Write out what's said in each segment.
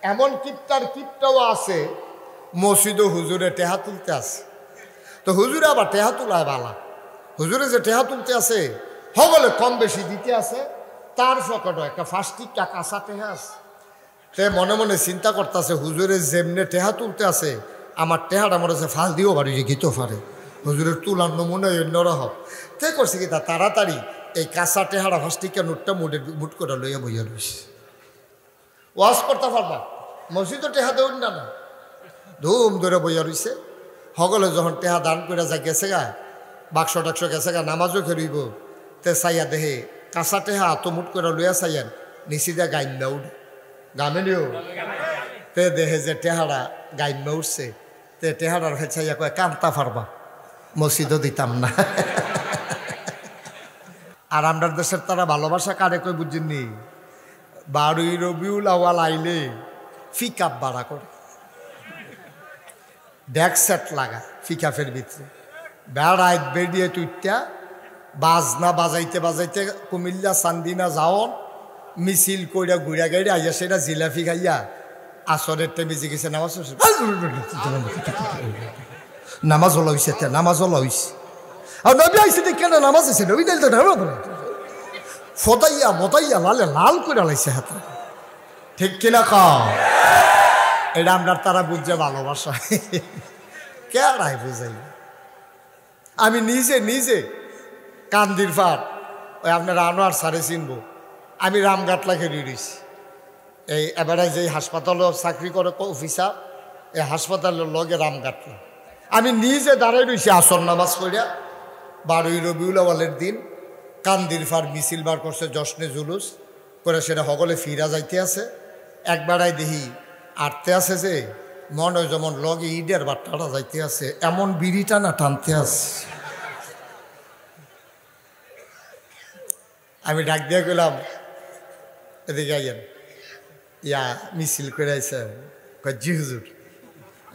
এমন কিপটাও আছে মসজিদও হুজুরে টেহা তুলতে আছে। তো হুজুরে আবার টেহা তুলায় বালা, হুজুরে যে টেহা তুলতে আছে হগলে কম বেশি দিতে আছে, তার পকেটও একটা 5 টিকা কাঁচা টেহা আছে। তে মনে মনে চিন্তা করতেছে হুজুরে যেমনে টেহা তুলতে আছে আমার টেহাটা মনে হচ্ছে ফাল দিও বাড়ি গীত পারে, হুজুরের তুলার নমুনা অন্যরকম। তে করছে কি তা তাড়াতাড়ি এই কাঁচা টেহারা 5 টিকা নোটটা মুট করে লইয়া বইয়া রইছে। ওয়াজ করতে পারবা মসজিদও টেহা দেউন না, ধুম ধরে বইয়া রইছে। হগলে যখন টেহা দান করে যা গেছে গা, বাক্স টাক্স গেছে গা, নামাজও খেলিব, তে চাইয়া দেহে কাঁচা টেহা মুট করে লইয়া চাইয়ান নিচি দিয়া গাইন উঠে গামে নিও। তে দেহে যে টেহারা গাইন উঠছে, তে টেহারার চাইয়া কয় কান্তা পারবা, মসজিদও দিতাম না। আর আমরা দেশের তারা ভালোবাসা কারে কই বুঝিনি, 12ই রবিউল আউয়াল আইলে ফিকাপ ভাড়া করে ডেক সেট লাগা ফিকাফের ভিতরে বেড়াইত বেরিয়ে তুইটা বাজনা বাজাইতে বাজাইতে কুমিল্লা চান্দিনা যাওন মিছিল কইরা ঘুরা গাইড়ে আইয়া সেটা জিলাপি খাইয়া আসরের টাইমে জিগেছে নামাজ ওলা হইছে, নামাজ ওলা হইছে। আর নবী আইসে কেন নামাজ আছে নবী তো ফদাইয়া মতাইয়া লালে লাল করে লাইছে হাতে, ঠিক কিনা কাও? এটা আমরা তারা বুঝছে ভালোবাসা, কেরাই বুঝাই। আমি নিজে কান্দির পার ওই আপনার আনোয়ার সারে চিনবো, আমি রামঘাটলা খেলি রয়েছি। এই এবারে যে হাসপাতালে চাকরি করে অফিসার, এই হাসপাতালের লগে রামঘাটলা। আমি নিজে দাঁড়াই রয়েছি আসর নামাজ করিয়া, 12ই রবিউল আউয়ালের দিন কান্দির ফার মিছিল বার করছে, জশ্নে জুলুস করে সেটা হগলে ফিরা যাইতে আছে। একবারাই দেখি আটতে আছে যে মনে হয় যেমন লগে ঈদের বাট্টাটা যাইতে আছে, এমন বিড়িটা না টানতে আছে। আমি ডাক দিয়ে গেলাম এদিকে আইয়েন, ইয়া মিছিল করে আইসে জি হুজুর।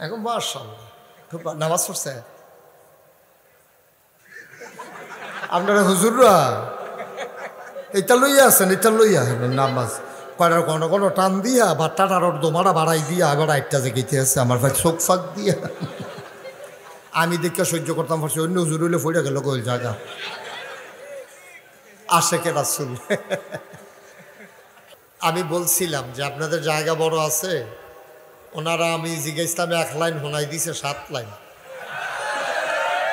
এখন মাশাআল্লাহ খুব নামাজ পড়ছে আপনারা হুজুররা, এটা লইয়া আছেন, এটা লইয়া নামাজ কয়টার কোনো কোনো টান দিয়া বাট্টাটার ওর দোমারা বাড়াই দিয়া আবার একটা জায়গাতে আছে আমার ভাই চোখ ফাঁক দিয়া। আমি দেখে সহ্য করতাম পারছি, অন্য হুজুর হইলে ফইরা গেল ওই জায়গা আশেকে রাসূল। আমি বলছিলাম যে আপনাদের জায়গা বড় আছে, ওনারা আমি জিজ্ঞাসলামে 1 লাইন শোনাই দিছে 7 লাইন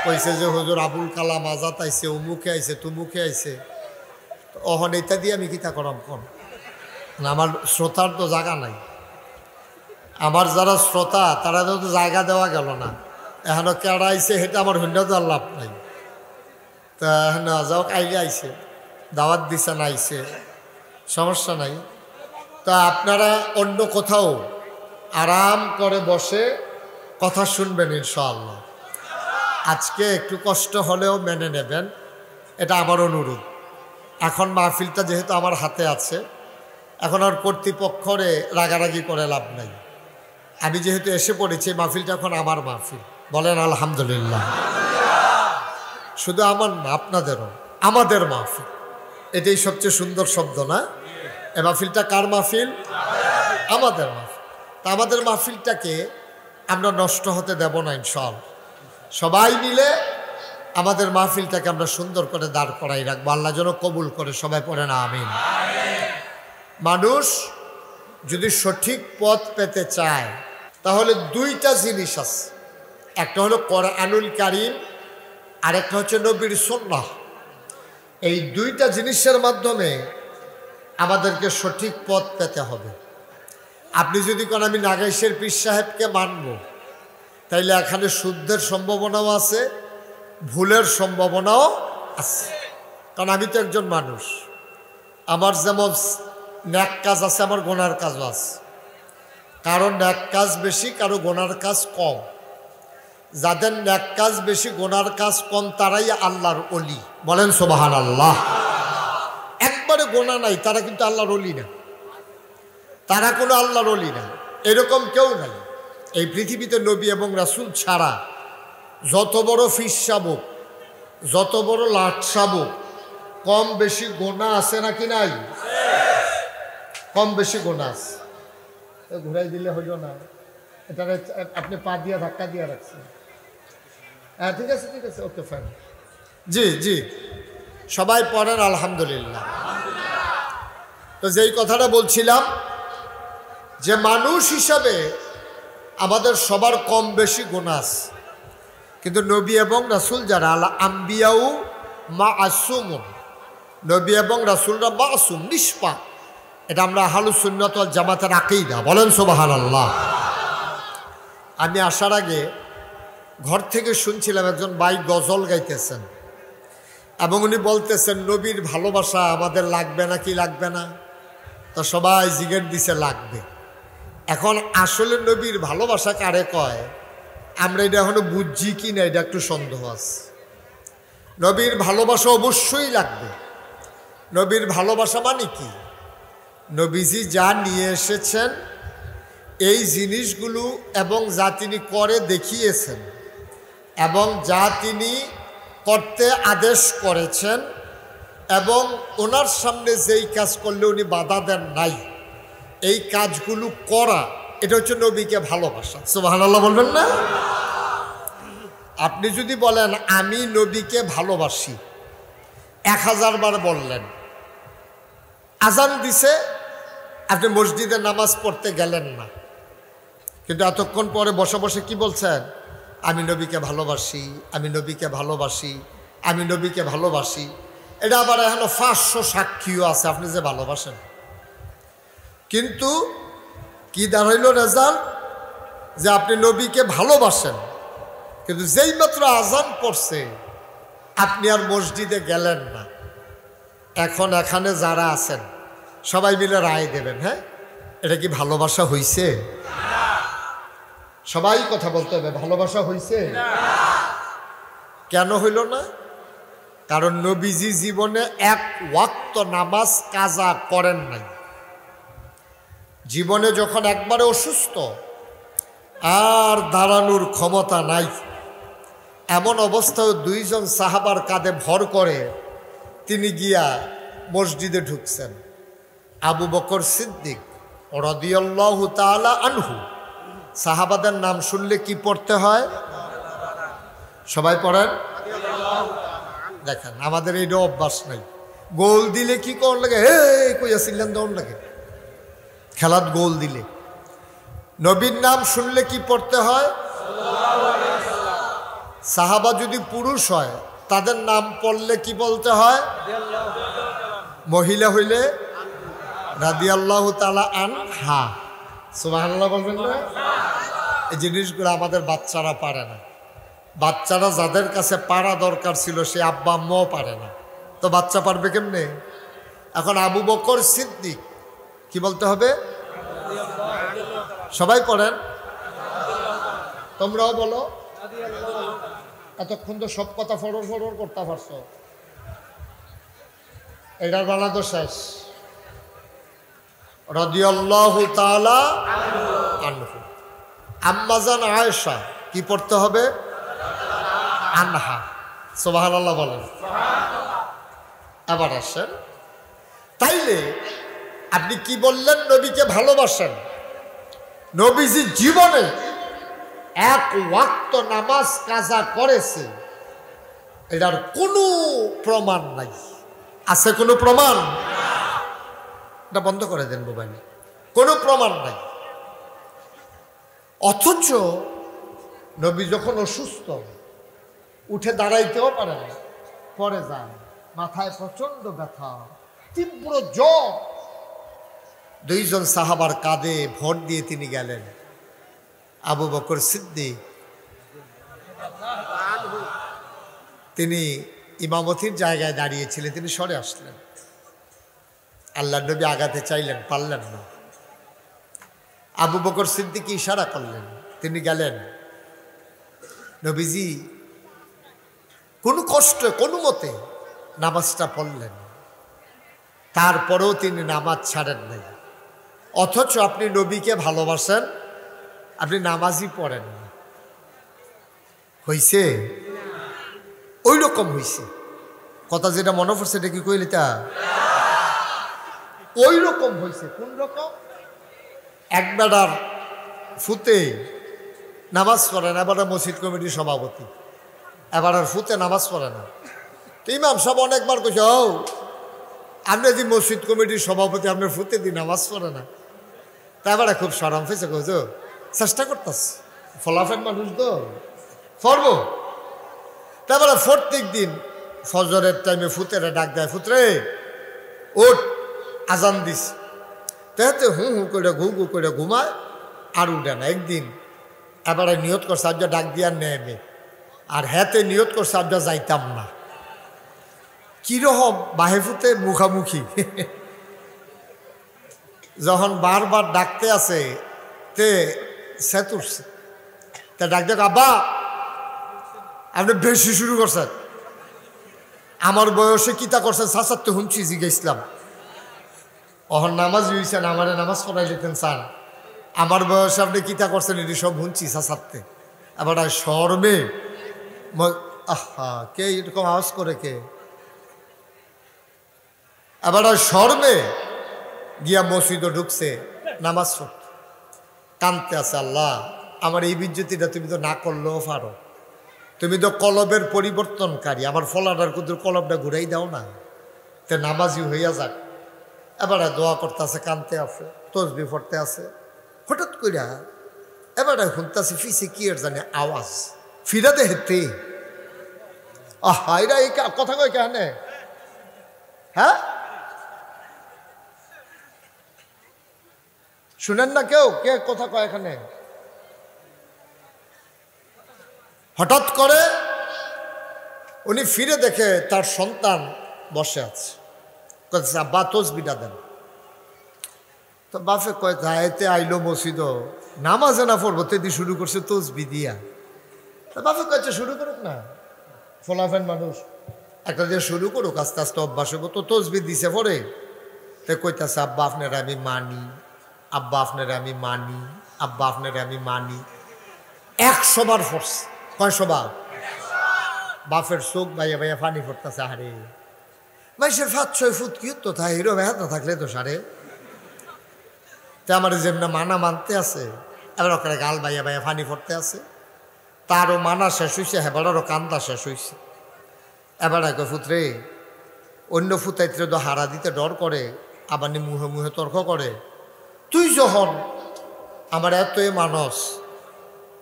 কইছে যে হুজুর আবুল কালাম আজাদ আইছে, অমুকে আইছে, তুমুকে আইছে। অহন এটা দিয়ে আমি কিতা করাম কোন? আমার শ্রোতার তো জায়গা নাই, আমার যারা শ্রোতা তারা তো জায়গা দেওয়া গেল না। এখনো কেডা আইছে সেটা আমার হইন্ডা তো লাভ নাই। তা এখন যাও আইলে আইছে, দাওয়াত দিছে না আইছে, সমস্যা নাই। তা আপনারা অন্য কোথাও আরাম করে বসে কথা শুনবেন ইনশাআল্লাহ। আজকে একটু কষ্ট হলেও মেনে নেবেন, এটা আমার অনুরোধ। এখন মাহফিলটা যেহেতু আমার হাতে আছে, এখন আর কর্তৃপক্ষরে রাগারাগি করে লাভ নাই। আমি যেহেতু এসে পড়েছি, মাহফিলটা এখন আমার মাহফিল, বলেন আলহামদুলিল্লাহ। শুধু আমার না, আপনাদেরও, আমাদের মাহফিল, এটাই সবচেয়ে সুন্দর শব্দ না? এ মাহফিলটা কার মাহফিল? আমাদের মাহফিল। তা আমাদের মাহফিলটাকে আমরা নষ্ট হতে দেব না ইনশাআল্লাহ। সবাই মিলে আমাদের মাহফিলটাকে আমরা সুন্দর করে দাঁড় করাই রাখবো, আল্লাহ যেন কবুল করে। সবাই পড়ে না আমিন। মানুষ যদি সঠিক পথ পেতে চায় তাহলে 2টা জিনিস আছে, একটা হলো কোরআনুল কারীম, আরেকটা হচ্ছে নবীর সুন্নাহ। এই 2টা জিনিসের মাধ্যমে আমাদেরকে সঠিক পথ পেতে হবে। আপনি যদি কোন আমি নাগাইশের পীর সাহেবকে মানব, তাইলে এখানে শুদ্ধের সম্ভাবনাও আছে, ভুলের সম্ভাবনাও আছে। কারণ আমি তো একজন মানুষ, আমার যেমন ন্যাক কাজ আছে, আমার গোনার কাজও আছে। কারো ন্যাক কাজ বেশি, কারো গোনার কাজ কম। যাদের ন্যাক কাজ বেশি, গোনার কাজ কম, তারাই আল্লাহর ওলি। বলেন সুবহানাল্লাহ। একবারে গোনা নাই তারা কিন্তু আল্লাহর ওলি না, তারা কোনো আল্লাহর ওলি না, এরকম কেউ নাই এই পৃথিবীতে। নবী এবং রাসূল ছাড়া যত বড় ফিস শাবক, যত বড় লাট শাবক, কম বেশি গোনা আছে নাকি নাই? কম বেশি গোনা আছে। ঘুরাই দিলে হইল না, এটা আপনি পা দিয়ে ধাক্কা দিয়ে রাখছেন। হ্যাঁ ঠিক আছে ঠিক আছে, ওকে ফাইন। জি জি, সবাই পড়েন আলহামদুলিল্লাহ। তো যেই কথাটা বলছিলাম যে মানুষ হিসাবে আমাদের সবার কম বেশি গুনাহ আছে, কিন্তু নবী এবং রাসূল যারা আম্বিয়াউ মাসুমুন, নবী এবং রাসূলরা মাসুম, নিষ্পাপ। এটা আমরা আহলুস সুন্নাত ওয়াল জামাতের আকীদা। বলেন সুবহানাল্লাহ। আমি আসার আগে ঘর থেকে শুনছিলাম একজন ভাই গজল গাইতেছেন এবং উনি বলতেছেন নবীর ভালোবাসা আমাদের লাগবে না কি লাগবে না, তো সবাই জিজ্ঞেস দিছে লাগবে। এখন আসলে নবীর ভালোবাসা কারে কয় আমরা এটা এখনো বুঝছি কি না, এটা একটু সন্দেহ আছে। নবীর ভালোবাসা অবশ্যই লাগবে। নবীর ভালোবাসা মানে কি? নবীজি যা নিয়ে এসেছেন এই জিনিসগুলো এবং যা তিনি করে দেখিয়েছেন এবং যা তিনি করতে আদেশ করেছেন এবং ওনার সামনে যেই কাজ করলে উনি বাধা দেন নাই, এই কাজগুলো করা, এটা হচ্ছে নবীকে ভালোবাসা। সুবহানাল্লাহ বলবেন না? আপনি যদি বলেন আমি নবীকে ভালোবাসি, 1000 বার বললেন, আজান দিছে, আপনি মসজিদে নামাজ পড়তে গেলেন না, কিন্তু এতক্ষণ পরে বসে বসে কি বলছেন? আমি নবীকে ভালোবাসি, আমি নবীকে ভালোবাসি, আমি নবীকে ভালোবাসি। এটা আবার এখনো 500 সাক্ষীও আছে আপনি যে ভালোবাসেন, কিন্তু কি দাঁড়াইল রেজাল্ট? যে আপনি নবীকে ভালোবাসেন, কিন্তু যেই মাত্র আজান পড়ছে আপনি আর মসজিদে গেলেন না। এখন এখানে যারা আছেন সবাই মিলে রায় দেবেন, হ্যাঁ এটা কি ভালোবাসা হইছে? সবাই কথা বলতে হবে, ভালোবাসা হইছে? কেন হইল না? কারণ নবীজি জীবনে এক ওয়াক্ত নামাজ কাজা করেন নাই। জীবনে যখন একবারে অসুস্থ আর দাঁড়ানোর ক্ষমতা নাই, এমন অবস্থায় 2 জন সাহাবার কাঁধে ভর করে তিনি গিয়া মসজিদে ঢুকছেন। আবু বকর সিদ্দিক রাদিয়াল্লাহু তাআলা আনহু। সাহাবাদের নাম শুনলে কি পড়তে হয়? সবাই পড়েন। দেখেন আমাদের এইটা অভ্যাস নাই। গোল দিলে কি কর লাগে? হে কইয়াছিলেন দৌড় লাগে খেলাত গোল দিলে। নবীর নাম শুনলে কি পড়তে হয়? সাহাবা যদি পুরুষ হয় তাদের নাম পড়লে কি বলতে হয়? মহিলা হইলে রাদিয়াল্লাহু তাআলা আনহা। সুবহানাল্লাহ বলবেন না? এই জিনিসগুলো আমাদের বাচ্চারা পারে না। বাচ্চারা যাদের কাছে পারা দরকার ছিল সে আব্বা আম্মাও পারে না, তো বাচ্চা পারবে কেমনে? এখন আবু বকর সিদ্দিক কি বলতে হবে? সবাই পড়েন, তোমরাও বলো। এতক্ষণ তো সব কথা ফরর ফরর করতে পারছো, এটার বেলা তো শেষ। রাদিয়াল্লাহু তাআলা আনহু। আম্মাজান আয়েশা কি পড়তে হবে? আনহা। সুবহানাল্লাহ বলেন। আবার আসেন, তাইলে আপনি কি বললেন? নবীকে ভালোবাসেন। নবীজি জীবনে এক ওয়াক্ত নামাজ কাজা করেছে, এটার কোনো প্রমাণ নাই। আছে কোনো প্রমাণ? এটা বন্ধ করে দেন মোবাইলে, কোনো প্রমাণ নাই। অথচ নবী যখন অসুস্থ, উঠে দাঁড়াইতেও পারে না, পরে যান, মাথায় প্রচন্ড ব্যথা, তীব্র জ্বর। 2 জন সাহাবার কাঁধে ভর দিয়ে তিনি গেলেন। আবু বকর সিদ্দিক তিনি ইমামতির জায়গায় দাঁড়িয়েছিলেন, তিনি সরে আসলেন। আল্লাহর নবী আগাতে চাইলেন, পারলেন না। আবু বকর সিদ্দিক ইশারা করলেন, তিনি গেলেন। নবীজি কোনো কষ্টে কোনো মতে নামাজটা পড়লেন, তারপরেও তিনি নামাজ ছাড়েন নাই। অথচ আপনি নবীকে ভালোবাসেন, আপনি নামাজই পড়েন না। হইছে? ওই রকম হইছে। কথা যেটা মনে পড়ছে এটা কি কইলি তা? ওই রকম হইছে। কোন রকম? এক বেটার ফুতে নামাজ পড়ে না, এবার মসজিদ কমিটির সভাপতি, এবার আর ফুতে নামাজ পড়ে না। তো ইমাম সাহেব অনেকবার কইছে, ও আপনি যদি মসজিদ কমিটির সভাপতি, আপনার ফুতে দিয়ে নামাজ পড়ে না। তারপরে খুব সরম ফেসে কইছো, চেষ্টা করতেছ, ফলাফেন মানুষ তো পড়ব। তারপরে প্রত্যেক দিন ফজরের টাইমে ফুতেরা ডাক দেয়, ফুতরে ওঠ, আজান দিস। তাতে হু হু করে ঘু ঘু করে ঘুমায় আর উঠে না। একদিন এবারে নিয়ত করছে আবজা ডাক দিয়ার নেমে, আর হ্যাতে নিয়ত করছে আবজা যাইতাম না। কিরকম বাহেফুতে মুখামুখি, যখন বারবার ডাকতে আছে তে সেত উঠছে, তা ডাক দেখ, আব্বা আপনি বেশি শুরু করছেন, আমার বয়সে কিতা করছেন সাসার তো শুনছি জিজ্ঞেসলাম। অহন নামাজ হইছেন, আমারে নামাজ পড়াই লিখতেন স্যার, আমার বয়সে আপনি কিতা করছেন এটি সব শুনছি সাসারতে। আবার শর্মে আহা কে এরকম আওয়াজ করে কে, আবার শর্মে গিয়া মসজিদও ঢুকছে নামাজ পড়তে, কানতে আছে, আল্লাহ আমার এই বিজ্জতিটা তুমি তো না করলেও পারো, তুমি তো কলবের পরিবর্তনকারী, আমার ফলাটার কুদুর কলবটা ঘুরাই দাও না, তে নামাজি হইয়া যাক। এবারে দোয়া করতে আছে, কানতে আছে, তসবি পড়তে আছে। হঠাৎ কইরা এবারে শুনতেছে ফিসে কি এর জানে আওয়াজ, ফিরাতে হেতে আহা এরা এই কথা কয় কেন, হ্যাঁ শুনেন না কেউ, কে কথা কয় এখানে? হঠাৎ করে উনি ফিরে দেখে তার সন্তান বসে আছে, কয়েছে আব্বা তসবিটা দেন। তো বাপে কয় এতে আইলো মসজিদ নামাজে না পড়বো, তেদি শুরু করছে তসবি দিয়া। তা বাপে কয়েছে শুরু করুক না, ফলাফেন মানুষ একটা দিয়ে শুরু করুক, আস্তে আস্তে অভ্যাস হবো। তো তসবি দিছে পরে তে কইতাছে আব্বা আপনারা আমি মানি, আব্বা আপনারা আমি মানি, আব্বা আপনারা আমি মানি। 100 বার ফোর্স, কয়শো বার? বাপের চোখ বাইয়া বাইয়া পানি পড়তেছে। আরে মাইসের 5-6 ফুট কি তো থা হিরো ভাই না থাকলে তো সারে, তে আমার যেমন মানা মানতে আছে, এবার ওখানে গাল বাইয়া বাইয়া পানি পড়তে আছে। তারও মানা শেষ হয়েছে, হেবারও কান্দা শেষ হয়েছে। এবার এক ফুতরে অন্য ফুতাইত্রে তো হারা দিতে ডর করে, আবার মুহে মুহে তর্ক করে, তুই যখন আমার এত মানুষ,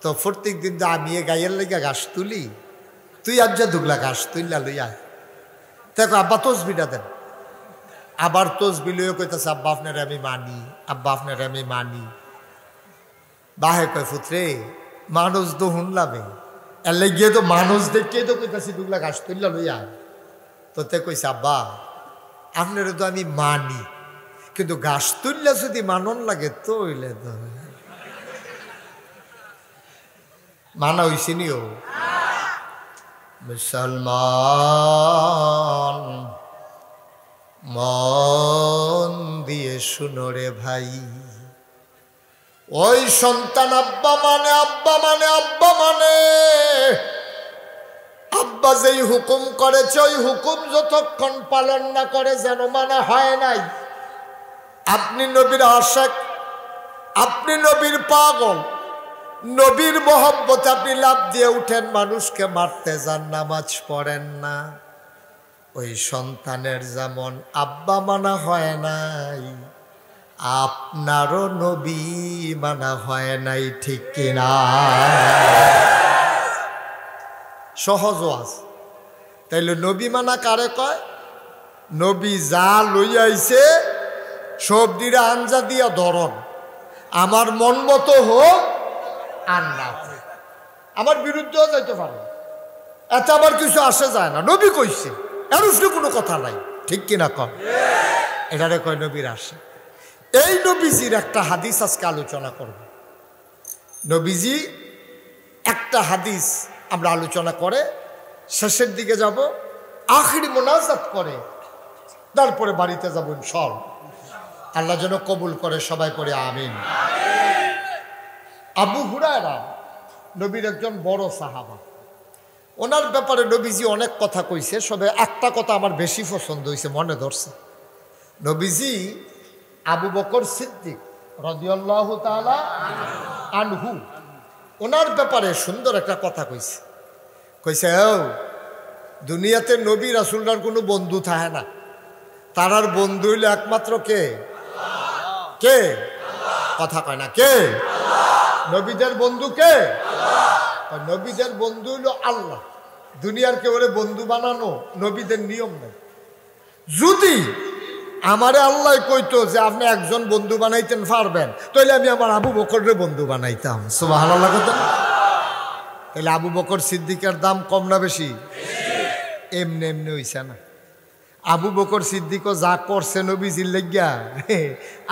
তো প্রত্যেক দিন তো আমি গাইয়ের লেগে ঘাস তুলি, তুই আজ যা দুগলা ঘাস তুললা লইয়া দেখো আব্বা তসবিটা দেন। আবার তসবি লইয়া কইতেছে আব্বা আপনার আমি মানি, আব্বা আপনার আমি মানি। বাহে কয় ফুতরে মানুষ তো শুনলামে, এর লেগে তো মানুষ দেখে তো কইতাছি দুগলা ঘাস তুললা লইয়া। তো তে কইছে আব্বা আপনারা তো আমি মানি, কিন্তু ঘাস তুললা যদি মানন লাগে তো হইলে তো মানা হইছে নিও। মুসলমান মন দিয়ে শুনো রে ভাই, ওই সন্তান আব্বা মানে আব্বা মানে আব্বা মানে আব্বা যেই হুকুম করেছে ওই হুকুম যতক্ষণ পালন না করে যেন মানে হয় নাই। আপনি নবীর আশিক, আপনি নবীর পাগল, নবীর মহব্বত আপনি লাভ দিয়ে উঠেন, মানুষকে মারতে যান, নামাজ পড়েন না। ওই সন্তানের যেমন আব্বা মানা হয় নাই, আপনারও নবী মানা হয় নাই, ঠিক কিনা? সহজ আছে। তাইলে নবী মানা কারে কয়? নবী যা লইয়াইছে সবজিরা আঞ্জা দিয়া ধরন, আমার মন মতো হোক আর না হোক, আমার বিরুদ্ধেও যাইতে পারে, এত আমার কিছু আসে যায় না। নবী কইছে, এর উপরে কোনো কথা নাই, ঠিক কিনা কন? এটারে কয় নবীর আসে। এই নবীজির একটা হাদিস আজকে আলোচনা করব। নবীজি একটা হাদিস আমরা আলোচনা করে শেষের দিকে যাব, আখিরি মোনাজাত করে তারপরে বাড়িতে যাব ইনশাআল্লাহ। আল্লাহ যেন কবুল করে, সবাই করে আমিন। আবু হুরায়রা নবীর একজন বড় সাহাবা, ওনার ব্যাপারে নবীজি অনেক কথা কইছে, সবে একটা কথা আমার বেশি পছন্দ হয়েছে, মনে ধরছে। নবীজি আবু বকর সিদ্দিক রাদিয়াল্লাহু তাআলা আনহু ওনার ব্যাপারে সুন্দর একটা কথা কইছে। কইছে ও দুনিয়াতে নবী রাসূলরার কোনো বন্ধু থাকে না, তারার বন্ধু হইল একমাত্র কে? কে? কথা কয় না কে? নবীদের বন্ধু কে? নবীদের বন্ধু হইল আল্লাহ। দুনিয়ার কেউ বন্ধু বানানো নবীদের নিয়ম নেই। যদি আমারে আল্লাহ কইতো যে আপনি একজন বন্ধু বানাইতেন পারবেন, তাহলে আমি আমার আবু বকরের বন্ধু বানাইতাম। সুবহানাল্লাহ। তাহলে আবু বকর সিদ্দিকের দাম কম না বেশি? এমনি এমনি হইছে না। আবু বকর সিদ্দিকও যা করছে নবীজির লাগিয়া,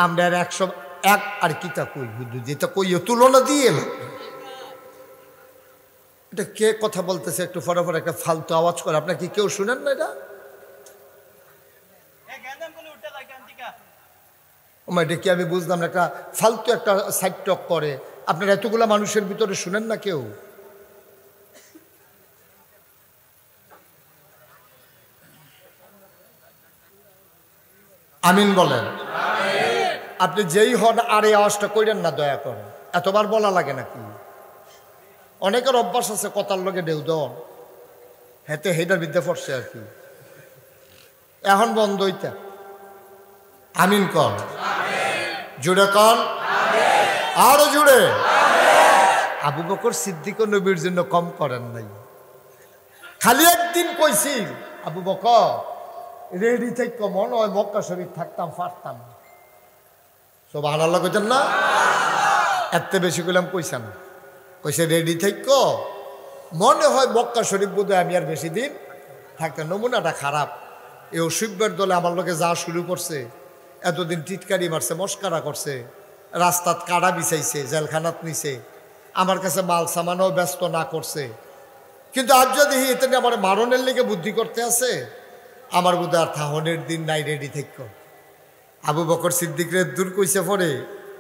আমরা 101 আর কিতা কই বুঝু যেটা কইও তুলনা দিয়ে। এটা কে কথা বলতেছে? একটু ফটাফট একটা ফালতু আওয়াজ করে। আপনার কি কেউ শুনেন না এটা? এটা কি আমি বুঝলাম না, একটা ফালতু একটা সাইড টক করে। আপনার এতগুলা মানুষের ভিতরে শুনেন না কেউ? আমিন বলেন। আপনি যেই হন আর এই আওয়াজটা কইরেন না দয়া করে, এতবার বলা লাগে নাকি? অনেকের অভ্যাস আছে কথার লগে ঢেউ দেওয়া, হেতে হেটার বিদ্যা পড়ছে আর কি। এখন বন্ধ হইতা। আমিন কর, জুড়ে কন, আরো জুড়ে। আবু বকর সিদ্দিক নবীর জন্য কম করেন নাই। খালি একদিন কইছি আবু বকর রেডি থেকে মনে হয় মক্কা শরীফ থাকতাম পারতাম। সুবহানাল্লাহ কইতেন না? এত বেশি কইলাম কইছে না, কইছে রেডি থেকে মনে হয় মক্কা শরীফ বোধহয় আমি আর বেশি দিন থাকতাম। নমুনাটা খারাপ। এই অসুখের দলে আমার লোকে যা শুরু করছে, এতদিন টিটকারি মারছে, মস্কারা করছে, রাস্তাত কাড়া বিছাইছে, জেলখানাত নিছে, আমার কাছে মাল সামানও ব্যস্ত না করছে। কিন্তু আজ যদি এতে আমার মারণের লেগে বুদ্ধি করতে আছে, আমার বোধহয় আর থাহনের দিন নাই। রেডি থেকে আবু বকর সিদ্দিকরে দূর কইছে পরে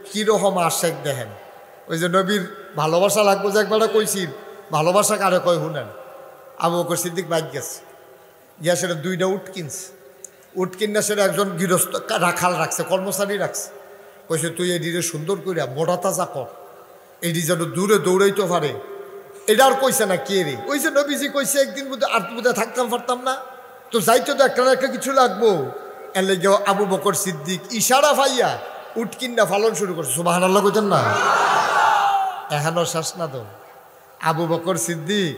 কিরকম আশেক দেখেন। ওই যে নবীর ভালোবাসা লাগবো যে একবার কইছি, ভালোবাসা কারে কয় শুনেন। আবু বকর সিদ্দিক বাইক গেছে, গিয়া সেটা 2টা উট কিনছে। উট কিনা সেটা একজন গৃহস্থ রাখাল রাখছে, কর্মচারী রাখছে। কইছে তুই এডিরে সুন্দর করিয়া মোটা তাজা কর, এডি যেন দূরে দৌড়াইতে পারে। এটা আর কইছে না কে রে? ওই যে নবীজি কইছে একদিন বোধহয় আর বোধহয় থাকতাম পারতাম না, তো যাইতে তো একটা না একটা কিছু লাগবো। এর লেগে আবু বকর সিদ্দিক ইশারা ভাইয়া উট কিনা ফালন শুরু করছে। সুবহানাল্লাহ কইতেন না? এখনো শেষ না তো। আবু বকর সিদ্দিক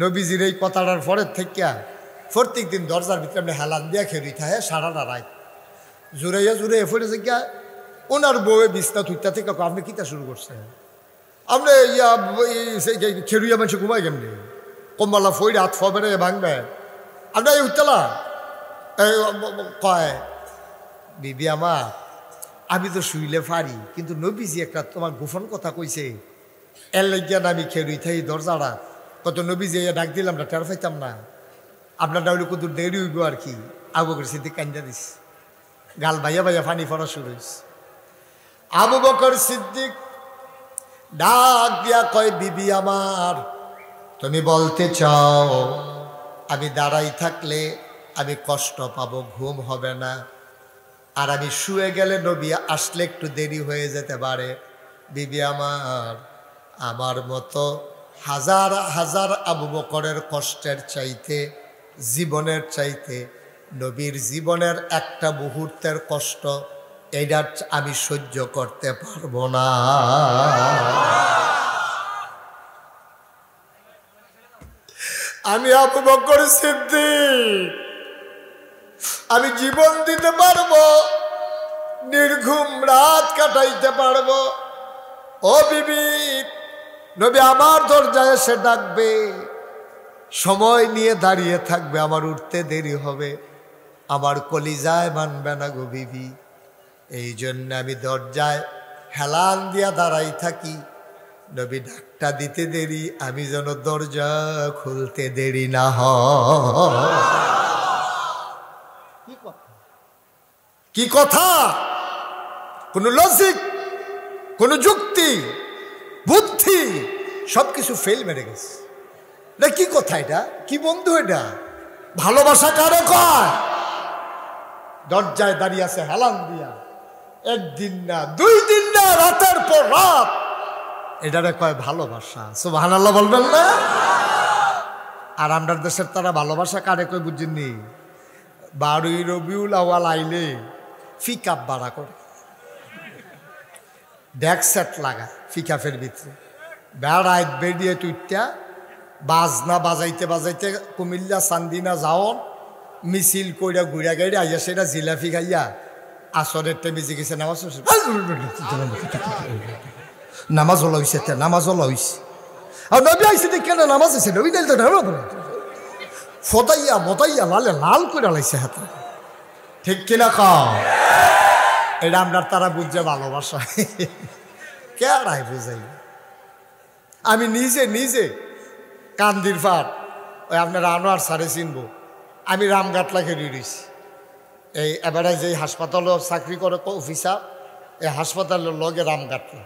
নবীজির এই কথাটার পরের থেকে প্রত্যেক দিন দরজার ভিতরে আপনি হেলান দিয়া খেয়ে থাকে সারাটা রাত জুড়াইয়া জুড়াইয়া ফেরেছে গিয়া। ওনার বউয়ে বিছনা থুইতা থেকে আপনি কিতা শুরু করছেন? আপনি ইয়া খেরুইয়া মানুষ ঘুমাই কেমনি? কম্বালা ফইরে হাত ফা বেড়ে ভাঙবে আপনার এই উঠতলা কয় বিবি আমার, আমি তো শুইলে পারি, কিন্তু নবীজি একটা তোমার গোপন কথা কইছে, এর লাগিয়া না আমি খেরুই থাই দরজাটা। কত নবীজি ডাক দিলাম না, টের পাইতাম না। আপনার ডাউলি কত দেরি হইব আর কি। আবু বকর সিদ্দিক কান্দা দিস, গাল ভাইয়া ভাইয়া পানি পড়া শুরু হয়েছে। আবু বকর সিদ্দিক ডাক দিয়া কয় বিবি আমার, তুমি বলতে চাও আমি দাঁড়াই থাকলে আমি কষ্ট পাবো, ঘুম হবে না, আর আমি শুয়ে গেলে নবী আসলে একটু দেরি হয়ে যেতে পারে। বিবি আমার, আমার মতো হাজার হাজার আবু বকরের কষ্টের চাইতে, জীবনের চাইতে নবীর জীবনের একটা মুহূর্তের কষ্ট এইটা আমি সহ্য করতে পারবো না। আমি আবু বকর সিদ্দিক, আমি জীবন দিতে পারবো, নির্ঘুম রাত কাটাইতে পারবো। ও বিবি, নবী আমার দরজায় এসে ডাকবে, সময় নিয়ে দাঁড়িয়ে থাকবে, আমার উঠতে দেরি হবে, আমার কলিজায় মানবে না গো বিবি। এই জন্য আমি দরজায় হেলান দিয়া দাঁড়াই থাকি, নবী ডাকটা দিতে দেরি, আমি যেন দরজা খুলতে দেরি না হয়। কি কথা? কোন লজিক, কোন যুক্তি, বুদ্ধি সবকিছু ফেল মেরে গেছে। এটা কি কথা? এটা কি বন্ধু? এটা ভালোবাসা কারে কয়? দরজায় দাঁড়িয়ে আছে হেলান দিয়া, একদিন না, 2 দিন না, রাতের পর রাত। এটারে কয় ভালোবাসা। সুবহানাল্লাহ বলবেন না? আর আমরা দেশের তারা ভালোবাসা কারে কই বুঝিনি? 12ই রবিউল আউয়াল আইলে পিকআপ ভাড়া করে, ডেক সেট লাগা পিকআপের ভিতরে, বেড়ায় বেরিয়ে তুইটা বাজনা বাজাইতে বাজাইতে কুমিল্লা চান্দিনা যাওন মিছিল কইরা ঘুরা গাড়ি আইয়া সেটা জিলাপি খাইয়া আসরের টাইমে জিগেছে নামাজ নামাজ হলো হইছে, নামাজ হলো হইছে। আর নবী আইসে কেন নামাজ আছে নবী দিল তো ফতাইয়া মতাইয়া লালে লাল করে লাইছে হাতে, ঠিক কিনা খাও? এটা আমরা তারা বুঝছে ভালোবাসা। কেড়াই বুঝাই? আমি নিজে কান্দির ফার ওই আপনার আনোয়ার সারে চিনবো, আমি রামঘাটলা খেয়ে রয়েছি। এই এবারে যে হাসপাতালও চাকরি করে অফিসার, এই হাসপাতালের লগে রামঘাটলা।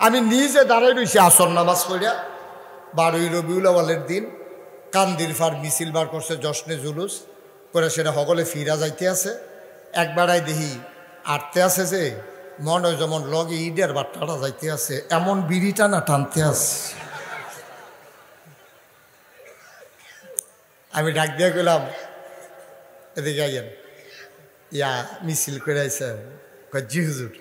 আমি নিজে দাঁড়াই রয়েছি আসর নামাজ করিয়া। 12ই রবিউল আউয়ালের দিন কান্দির ফার মিছিল বার করছে, জশ্নে জুলুস করে, সেটা সকলে ফিরা যাইতে আছে। একবারাই দেখি আটতে আছে যে মনে যেমন লগে ঈদের বার্তাটা যাইতে আছে, এমন বিড়িটা না টানতে আছে। আমি ডাক দিয়ে গেলাম, এদিকে আইয়েন, ইয়া মিছিল করে আইসে। জি হুজুর।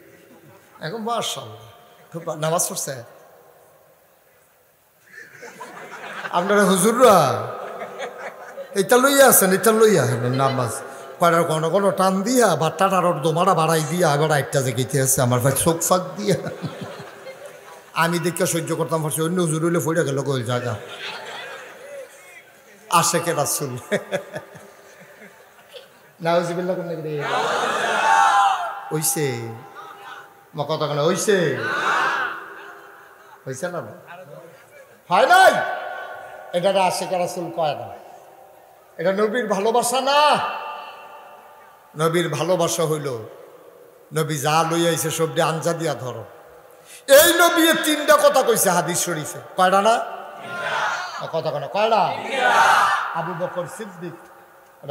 এখন মাশাআল্লাহ খুব নামাজ পড়ছে আপনারা হুজুররা, এটা লইয়া আছেন, এটা লইয়া নামাজ কয়টার কোনো কোনো টান দিয়া বাট্টাটার ওর দোমারা বাড়াই দিয়া এবার একটা জায়গাতে আছে আমার ভাই চোখ ফাঁক দিয়া। আমি দেখে সহ্য করতাম পারছি, অন্য হুজুর হইলে ফইরা গেল গোল জায়গা আশেকে রাসূল। নাউজুবিল্লাহ কোন রে হইছে মা কথা কেন হইছে? হইছে না? হয় নাই? এটা আশেকে রাসূল কয় না, এটা নবীর ভালোবাসা না। নবীর ভালোবাসা হইল নবী যা লইয়া আইছে সবটি আঞ্জা দিয়া ধরো। এই নবী 3টা কথা কইছে হাদিস শরীফে, কয়টা না? কথা কেন কয়টা? আবু বকর সিদ্দিক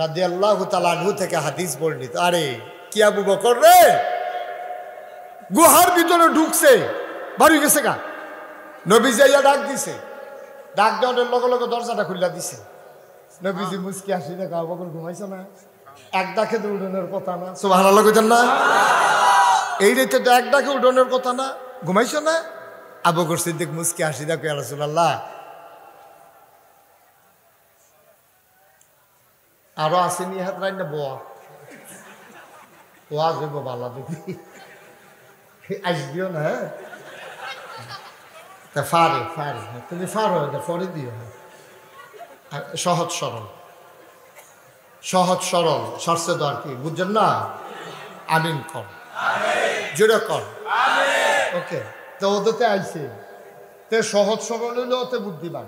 রাদিয়াল্লাহু তাআলা আনহু থেকে হাদিস বর্ণিত। আরে কি আবু বকর রে গুহার ভিতরে ঢুকছে, বাড়ি গেছে গা, নবী যাইয়া ডাক দিছে, ডাক দেওয়ার লগে লগে দরজাটা খুললা দিছে। নবীজি মুস্কি আসি দেখা, আবু বকর ঘুমাইছে না? এক ডাকে তো উঠোনের কথা না। সুবহানাল্লাহ কইতেন না? এই রেতে তো এক ডাকে উঠোনের কথা না, ঘুমাইছো না? আবু বকর সিদ্দিক মুস্কি আসি দেখো, ইয়া রাসূলুল্লাহ আরো আসেনি হাত রাই না বোয়া ওয়া যাইব বালা দেখি আসবিও না। হ্যাঁ তা ফারে ফারে তুমি ফারো, এটা ফরে দিও। সহজ সরল, সহজ সরল সরষে তো আর কি বুঝছেন না? আমিন কর, জোরে কর। ওকে, তো ওদেরতে আইছে তে সহজ সরল হইলে ওতে বুদ্ধিমান।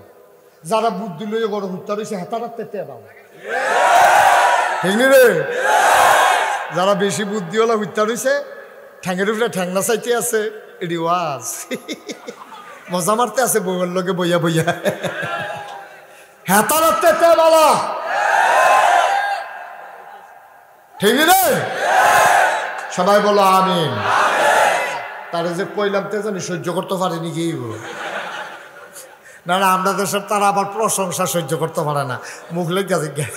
যারা বুদ্ধি লইয়ে বড় হুত্তা রয়েছে হেতারা তেতে দাও, ঠিক নি রে? যারা বেশি বুদ্ধি হলো হুত্তা রয়েছে ঠ্যাঙের উপরে ঠ্যাংনা চাইতে আছে, এটি ওয়াজ মজা মারতে আছে বউয়ের লোকে বইয়া বইয়া। হেতারা তেতে বলা, ঠিক রে? সবাই বলো আমিন। তারা যে কইলাম তে জানি সহ্য করতে পারেনি কি না? না আমরা দেশের তারা আবার প্রশংসা সহ্য করতে পারে না, মুখ লেগে জিজ্ঞা।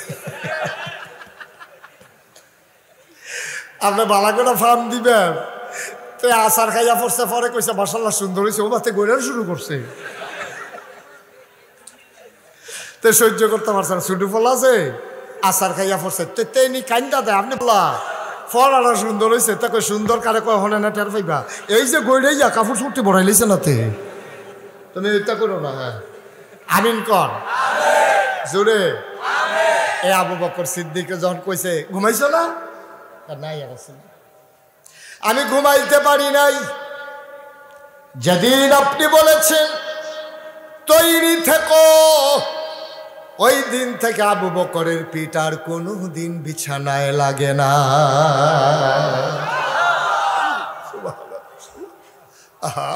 আপনি বালা করে ফার্ম দিবেন, তো আচার খাইয়া পড়ছে, পরে কইছে মাশাআল্লাহ সুন্দর হয়েছে, ও মাতে গড়ার শুরু করছে, তো সহ্য করতে পারছে না। ছুটু ফল আছে আচার খাইয়া পড়ছে, তো তেনি কাইন্দা দেয়। আপনি বলা ফল আরো সুন্দর হয়েছে, তা কই সুন্দর কারে কয় হনে না টের পাইবা। এই যে গড়াইয়া কাপড় চুপটি বড়াই লিছে না তে, তুমি এটা করো না। হ্যাঁ আমিন কর জোরে। এ আবু বকর সিদ্দিক যখন কইছে ঘুমাইছো না? নাই আমি ঘুমাইতে পারি নাই। যেদিন আপনি বলেছেন তৈরি থেকো, ওই দিন থেকে আবু বকরের পিঠ আর কোনো দিন বিছানায় লাগে না।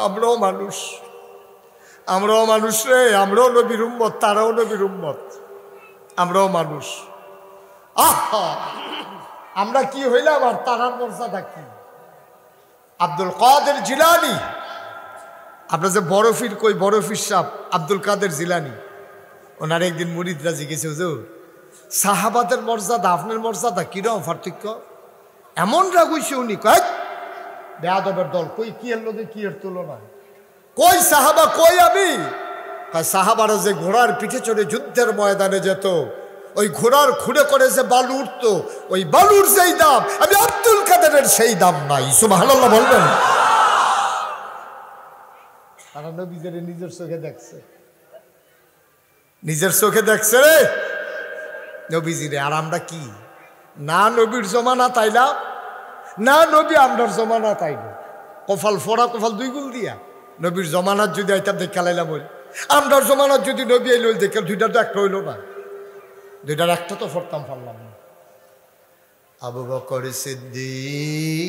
আমরাও মানুষ, আমরাও মানুষ রে, আমরাও নবীর উম্মত, তারাও নবীর উম্মত, আমরাও মানুষ। আহা আমরা কি হইলাম আর তারার মর্যাদা কি? আব্দুল কাদের জিলানী, আপনার যে বরফির কই বরফির সাপ আব্দুল কাদের জিলানী, ওনার একদিন মুরিদরা জিজ্ঞেস হুজুর সাহাবাদের মর্যাদা আপনার মর্যাদা কিরকম পার্থক্য? এমন রাগ হইছে উনি, কয় বেয়াদবের দল, কই কি এর লোকে কি এর তুলনা, কই সাহাবা কই আমি? সাহাবারা যে ঘোড়ার পিঠে চড়ে যুদ্ধের ময়দানে যেত, ওই ঘোড়ার খুঁড়ে করে যে বালু উঠতো, ওই বালুর যেই দাম আমি আব্দুল কাদেরের সেই দাম নাই। সুবহানাল্লাহ বলবেন। তারা নবীদের নিজের চোখে দেখছে, নিজের চোখে দেখছে রে নবীজিরে। আর আমরা কি না নবীর জমানা তাইলাম, না নবী আমরার জমানা তাইল। কপাল ফোড়া কপাল দুই গুল দিয়া নবীর জমানার যদি আইতাম দেখে খেলাইলাম, ওই আমরার জমানার যদি নবী আইল দেখে দুইটার তো একটা হইল না, দুইটার একটা তো ফরতাম পারলাম না। আবু বকর সিদ্দিক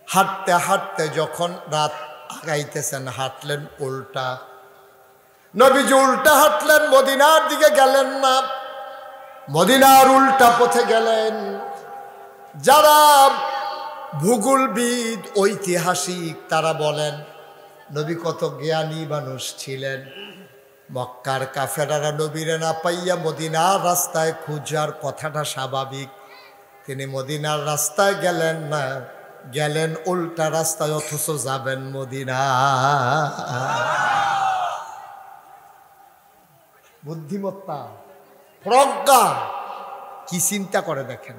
হাঁটতে হাঁটতে যখন রাত আগাইতেছেন, হাঁটলেন উল্টা। নবীজি উল্টা হাঁটলেন, মদিনার দিকে গেলেন না, মদিনার উল্টা পথে গেলেন। যারা ভূগোলবিদ ঐতিহাসিক তারা বলেন নবী কত জ্ঞানী মানুষ ছিলেন। মক্কার কাফেরারা নবীরে না পাইয়া মদিনার রাস্তায় খুঁজার কথাটা স্বাভাবিক। তিনি মদিনার রাস্তায় গেলেন না, গেলেন উল্টা রাস্তায়, অথচ যাবেন মদিনা। বুদ্ধিমত্তা, প্রজ্ঞা, কি চিন্তা করে দেখেন,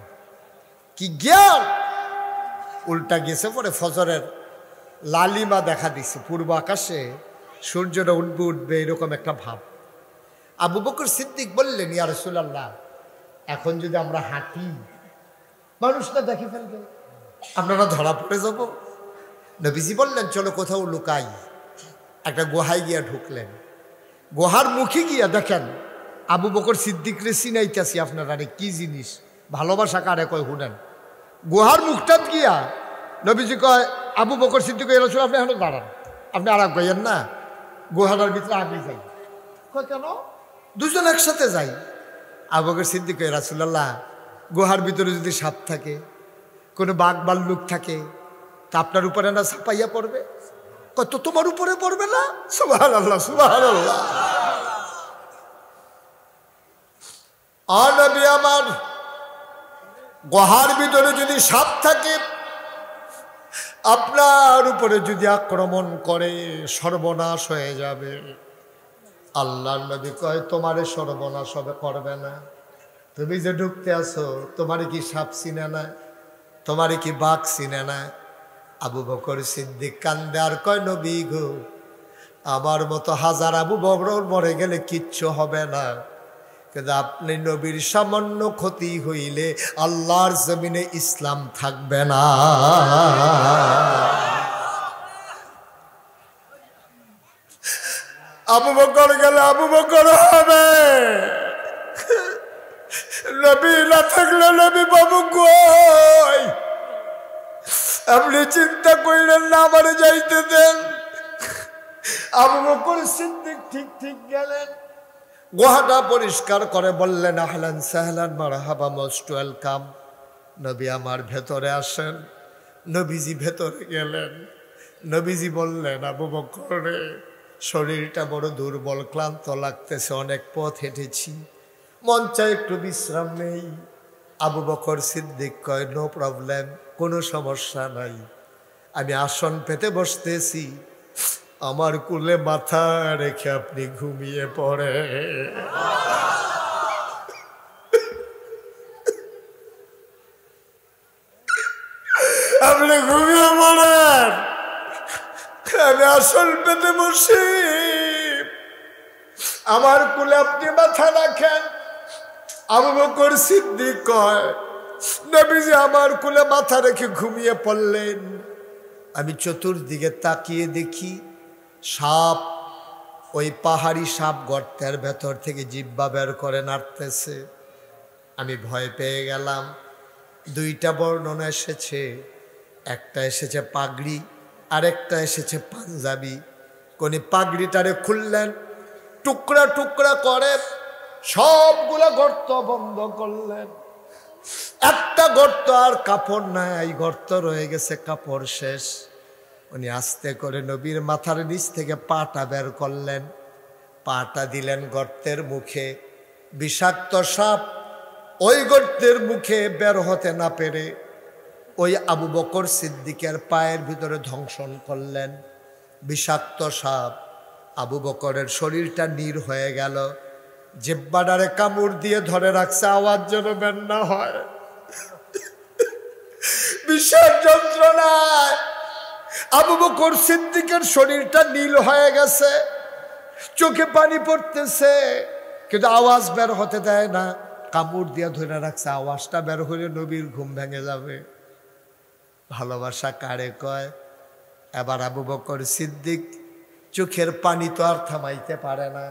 কি জ্ঞান। উল্টা গেছে পরে ফজরের লালিমা দেখা দিছে, পূর্ব আকাশে সূর্যটা উঠবে উঠবে এরকম একটা ভাব। আবু বকর সিদ্দিক বললেন, ইয়া রাসূলুল্লাহ, এখন যদি আমরা হাঁটি মানুষটা দেখে ফেলবে, আপনারা ধরা পড়ে যাব। নবীজি বললেন চলো কোথাও লুকাই। একটা গুহায় গিয়া ঢুকলেন। গুহার মুখে গিয়া দেখেন আবু বকর সিদ্দিক রে চিনাইতেছি আপনারা, আরে কি জিনিস, ভালোবাসা কারে কয় হুনেন। গুহার মুখটা গিয়া নবীজি কয় আবু বকর সিদ্দিক, ইয়া রাসূলুল্লাহ আপনি এখন দাঁড়ান, আপনি আর গইয়েন না, গুহাটার ভিতরে আগে যাই। কয় কেন? দুজন একসাথে যাই। আবু বকর সিদ্দিক, ইয়া রাসূলুল্লাহ গুহার ভিতরে যদি সাপ থাকে, কোনো বাঘ ভাল্লুক থাকে, তা আপনার উপরে না ছাপাইয়া পড়বে? কত তোমার উপরে পড়বে না? সুবহানাল্লাহ, সুবহানাল্লাহ। আর নবী আমার, গুহার ভিতরে যদি সাপ থাকে আপনার উপরে যদি আক্রমণ করে সর্বনাশ হয়ে যাবে। আল্লাহর নবী কয় তোমারে সর্বনাশ হবে, করবে না। তুমি যে ঢুকতে আসো তোমারে কি সাপ চিনে না, তোমারে কি বাঘ চিনে না? আবু বকর সিদ্দিক কান্দে আর কয় নবী গো, আমার মতো হাজার আবু বকর মরে গেলে কিচ্ছু হবে না, কিন্তু আপনি নবীর সামান্য ক্ষতি হইলে আল্লাহর জমিনে ইসলাম থাকবে না। আবু বকর গেলে আবু বকর হবে, নবী না থাকলে নবী বাবু কই? আপনি চিন্তা করিলেন না, আমারে যাইতে দেন। আবু বকর সিদ্দিক ঠিক ঠিক গেলেন, গুহাটা পরিষ্কার করে বললেন আহলান সাহলান মারহাবা, মোস্ট ওয়েলকাম। নবী আমার ভেতরে আসেন। নবীজি ভেতরে গেলেন। নবীজি বললেন আবু বকর রে, শরীরটা বড় দুর্বল, ক্লান্ত লাগতেছে, অনেক পথ হেঁটেছি, মন চায় একটু বিশ্রাম নেই। আবু বকর সিদ্দিক কয় নো প্রবলেম, কোনো সমস্যা নাই, আমি আসন পেতে বসতেছি, আমার কুলে মাথা রেখে আপনি ঘুমিয়ে পড়ে। আপনি ঘুমিয়ে পড়েন, আমি আসন পেতে বসি, আমার কুলে আপনি মাথা রাখেন। আবু বকর সিদ্দিক কয় নবীজি আমার কুলে মাথা রেখে ঘুমিয়ে পড়লেন। আমি চতুর্দিকে তাকিয়ে দেখি সাপ, ওই পাহাড়ি সাপ গর্তের ভেতর থেকে জিহ্বা বের করে নাড়তেছে। আমি ভয় পেয়ে গেলাম। দুইটা বর্ণনা এসেছে, একটা এসেছে পাগড়ি, আরেকটা এসেছে পাঞ্জাবি। কোনি পাগড়িটারে খুললেন, টুকরা টুকরা করে সবগুলা গর্ত বন্ধ করলেন। একটা গর্ত আর কাপড় নাই, গর্ত রয়ে গেছে, কাপড় শেষ। উনি আস্তে করে নবীর মাথার নিচ থেকে পাটা বের করলেন, পাটা দিলেন গর্তের মুখে। বিষাক্ত সাপ ওই গর্তের মুখে বের হতে না পেরে ওই আবু বকর সিদ্দিকের পায়ের ভিতরে ধ্বংসন করলেন। বিষাক্ত সাপ আবু বকরের শরীরটা নীল হয়ে গেল, জিহ্বাটারে কামড় দিয়ে ধরে রাখছে, আওয়াজ যেন বের না হয়। বিষের যন্ত্রণায় আবু বকর সিদ্দিকের শরীরটা নীল হয়ে গেছে, চোখে পানি পড়তেছে, কিন্তু আওয়াজ বের হতে দেয় না, কামড় দিয়ে ধরে রাখছে, আওয়াজটা বের হলে নবীর ঘুম ভেঙে যাবে। ভালোবাসা কারে কয়? এবার আবু বকর সিদ্দিক চোখের পানি তো আর থামাইতে পারে না,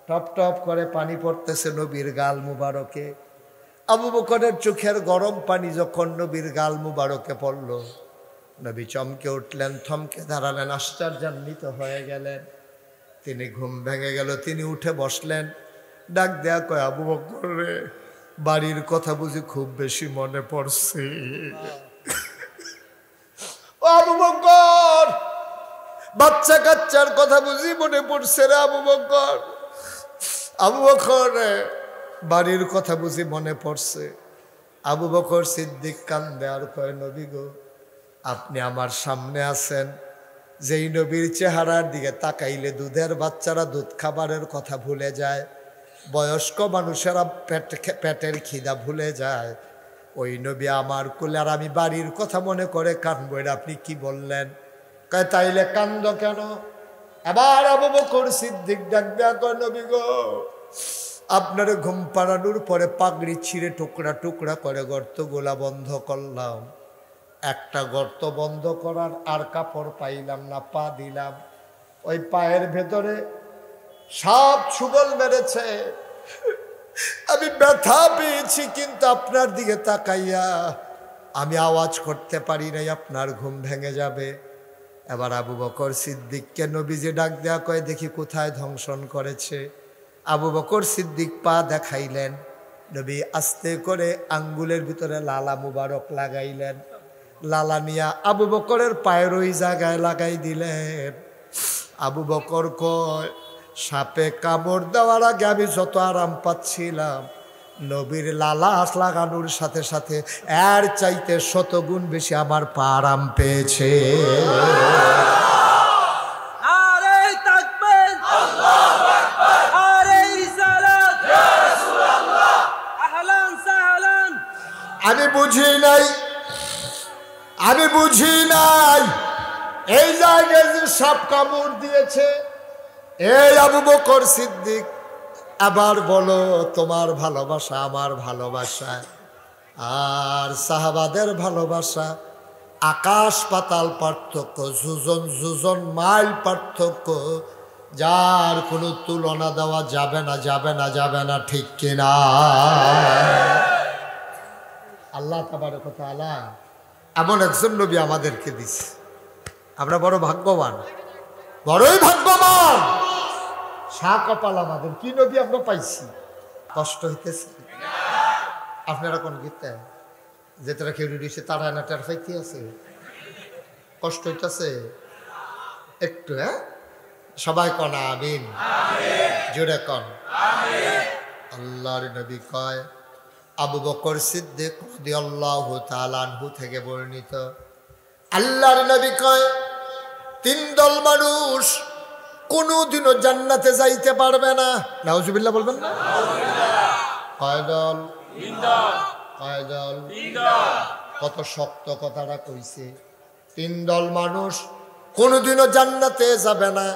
টপ টপ করে পানি পড়তেছে নবীর গাল মুবারকে। আবু বকরের চোখের গরম পানি যখন নবীর গাল মুবারকে পড়ল, নবী চমকে উঠলেন, থমকে দাঁড়ালেন, আশ্চর্যান্বিত হয়ে গেলেন। তিনি ঘুম ভেঙে গেল, তিনি উঠে বসলেন, ডাক দেয়া কয়, আবু বকর রে, বাড়ির কথা বুঝি খুব বেশি মনে পড়ছে? ও আবু বকর, বাচ্চা কাচ্চার কথা বুঝি মনে পড়ছে রে আবু বকর? আবু বকর রে, বাড়ির কথা বুঝি মনে পড়ছে? আবু বকর সিদ্দিক কান্দে আর কয়, নবী গো, আপনি আমার সামনে আছেন, যেই নবীর চেহারার দিকে তাকাইলে দুধের বাচ্চারা দুধ খাবারের কথা ভুলে যায়, বয়স্ক মানুষেরা পেটের খিদা ভুলে যায়, ওই নবী আমার কোলে, আর আমি বাড়ির কথা মনে করে কান্দবো, এটা আপনি কি বললেন? কয়, তাইলে কান্দ কেন? এবার আবু বকর সিদ্দিক ডাক দেয়া কয়, নবী গো, আপনার ঘুম পাড়ানোর পরে পাগড়ি ছিঁড়ে টুকরা টুকরা করে গর্তগুলা বন্ধ করলাম, একটা গর্ত বন্ধ করার আর কাপড় পাইলাম না, পা দিলাম, ওই পায়ের ভেতরে সাপ ছুবল মেরেছে, আমি ব্যথা পেয়েছি, কিন্তু আপনার দিকে তাকাইয়া আমি আওয়াজ করতে পারি নাই, আপনার ঘুম ভেঙে যাবে। এবার আবু বকর সিদ্দিককে নবীজি ডাক দেয়া কয়, দেখি কোথায় ধ্বংসন করেছে। আবু বকর সিদ্দিক পা দেখাইলেন, নবী আস্তে করে আঙ্গুলের ভিতরে লালা মুবারক লাগাইলেন, লালা নিয়া আবু বকরের পায়ের ওই জায়গায় লাগাই দিলেন। আবু বকর কয়, সাপে কামড় দেওয়ার আগে আমি যত আরাম পাচ্ছিলাম, নবীর লালা লাগানোর সাথে সাথে এর চাইতে 100 গুণ বেশি আমার পা আরাম পেয়েছে। আমি বুঝি নাই এই জায়গায় যে সাপ কামড় দিয়েছে। এই আবু বকর সিদ্দিক, আবার বলো, তোমার ভালোবাসা আমার ভালোবাসা আর সাহাবাদের ভালোবাসা আকাশ পাতাল পার্থক্য, যোজন মাইল পার্থক্য, যার কোনো তুলনা দেওয়া যাবে না, যাবে না, যাবে না, ঠিক কিনা? আল্লাহ তাবারক ওয়া তাআলা এমন একজন নবী আমাদেরকে দিছে, আমরা বড় ভাগ্যবান, বড়ই ভাগ্যবান। শাহ কপাল আমাদের, কি নবী আমরা পাইছি। কষ্ট হইতেছে আপনারা কোন গীতে যে তারা কেউ দিচ্ছে তারা না টার ফাইতে আছে, কষ্ট হইতেছে একটু? হ্যাঁ, সবাই কন আমিন, জোরে কন আমিন। আল্লাহর নবী কয়, আবু বকর সিদ্দিক রাদিয়াল্লাহু তাআলা আনহু থেকে বর্ণিত, আল্লাহর নবী কয়, 3 দল মানুষ কোনোদিনও জান্নাতে যাইতে পারবে না। নাউজুবিল্লাহ বলবেন না? কয় দল? 3 দল। কয় দল? 3 দল। কত শক্ত কথাটা কইছে। 3 দল মানুষ কোনোদিনও জান্নাতে যাবে না।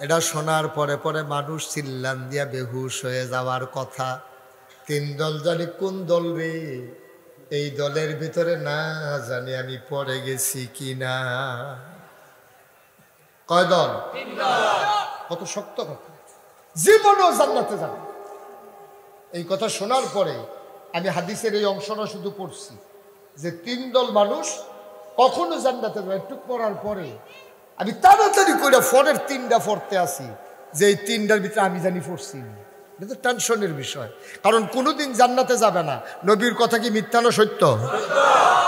এটা শোনার পরে পরে মানুষ চিল্লান দিয়া বেহুশ হয়ে যাওয়ার কথা। 3 দল জানি কোন দল রে? এই দলের ভিতরে না জানি আমি পড়ে গেছি কিনা। কয় দল? 3 দল। কত শক্ত কথা, জীবনও জান্নাতে যাবে। এই কথা শোনার পরে আমি হাদিসের এই অংশটা শুধু পড়ছি যে 3 দল মানুষ কখনো জান্নাতে যাবে। একটু পড়ার পরে আমি তাড়াতাড়ি করে ফরের 3টা পড়তে আসি যে এই 3টার ভিতরে আমি জানি পড়ছি। এটা তো টেনশনের বিষয়, কারণ কোনোদিন জান্নাতে যাবে না। নবীর কথা কি মিথ্যা না সত্য?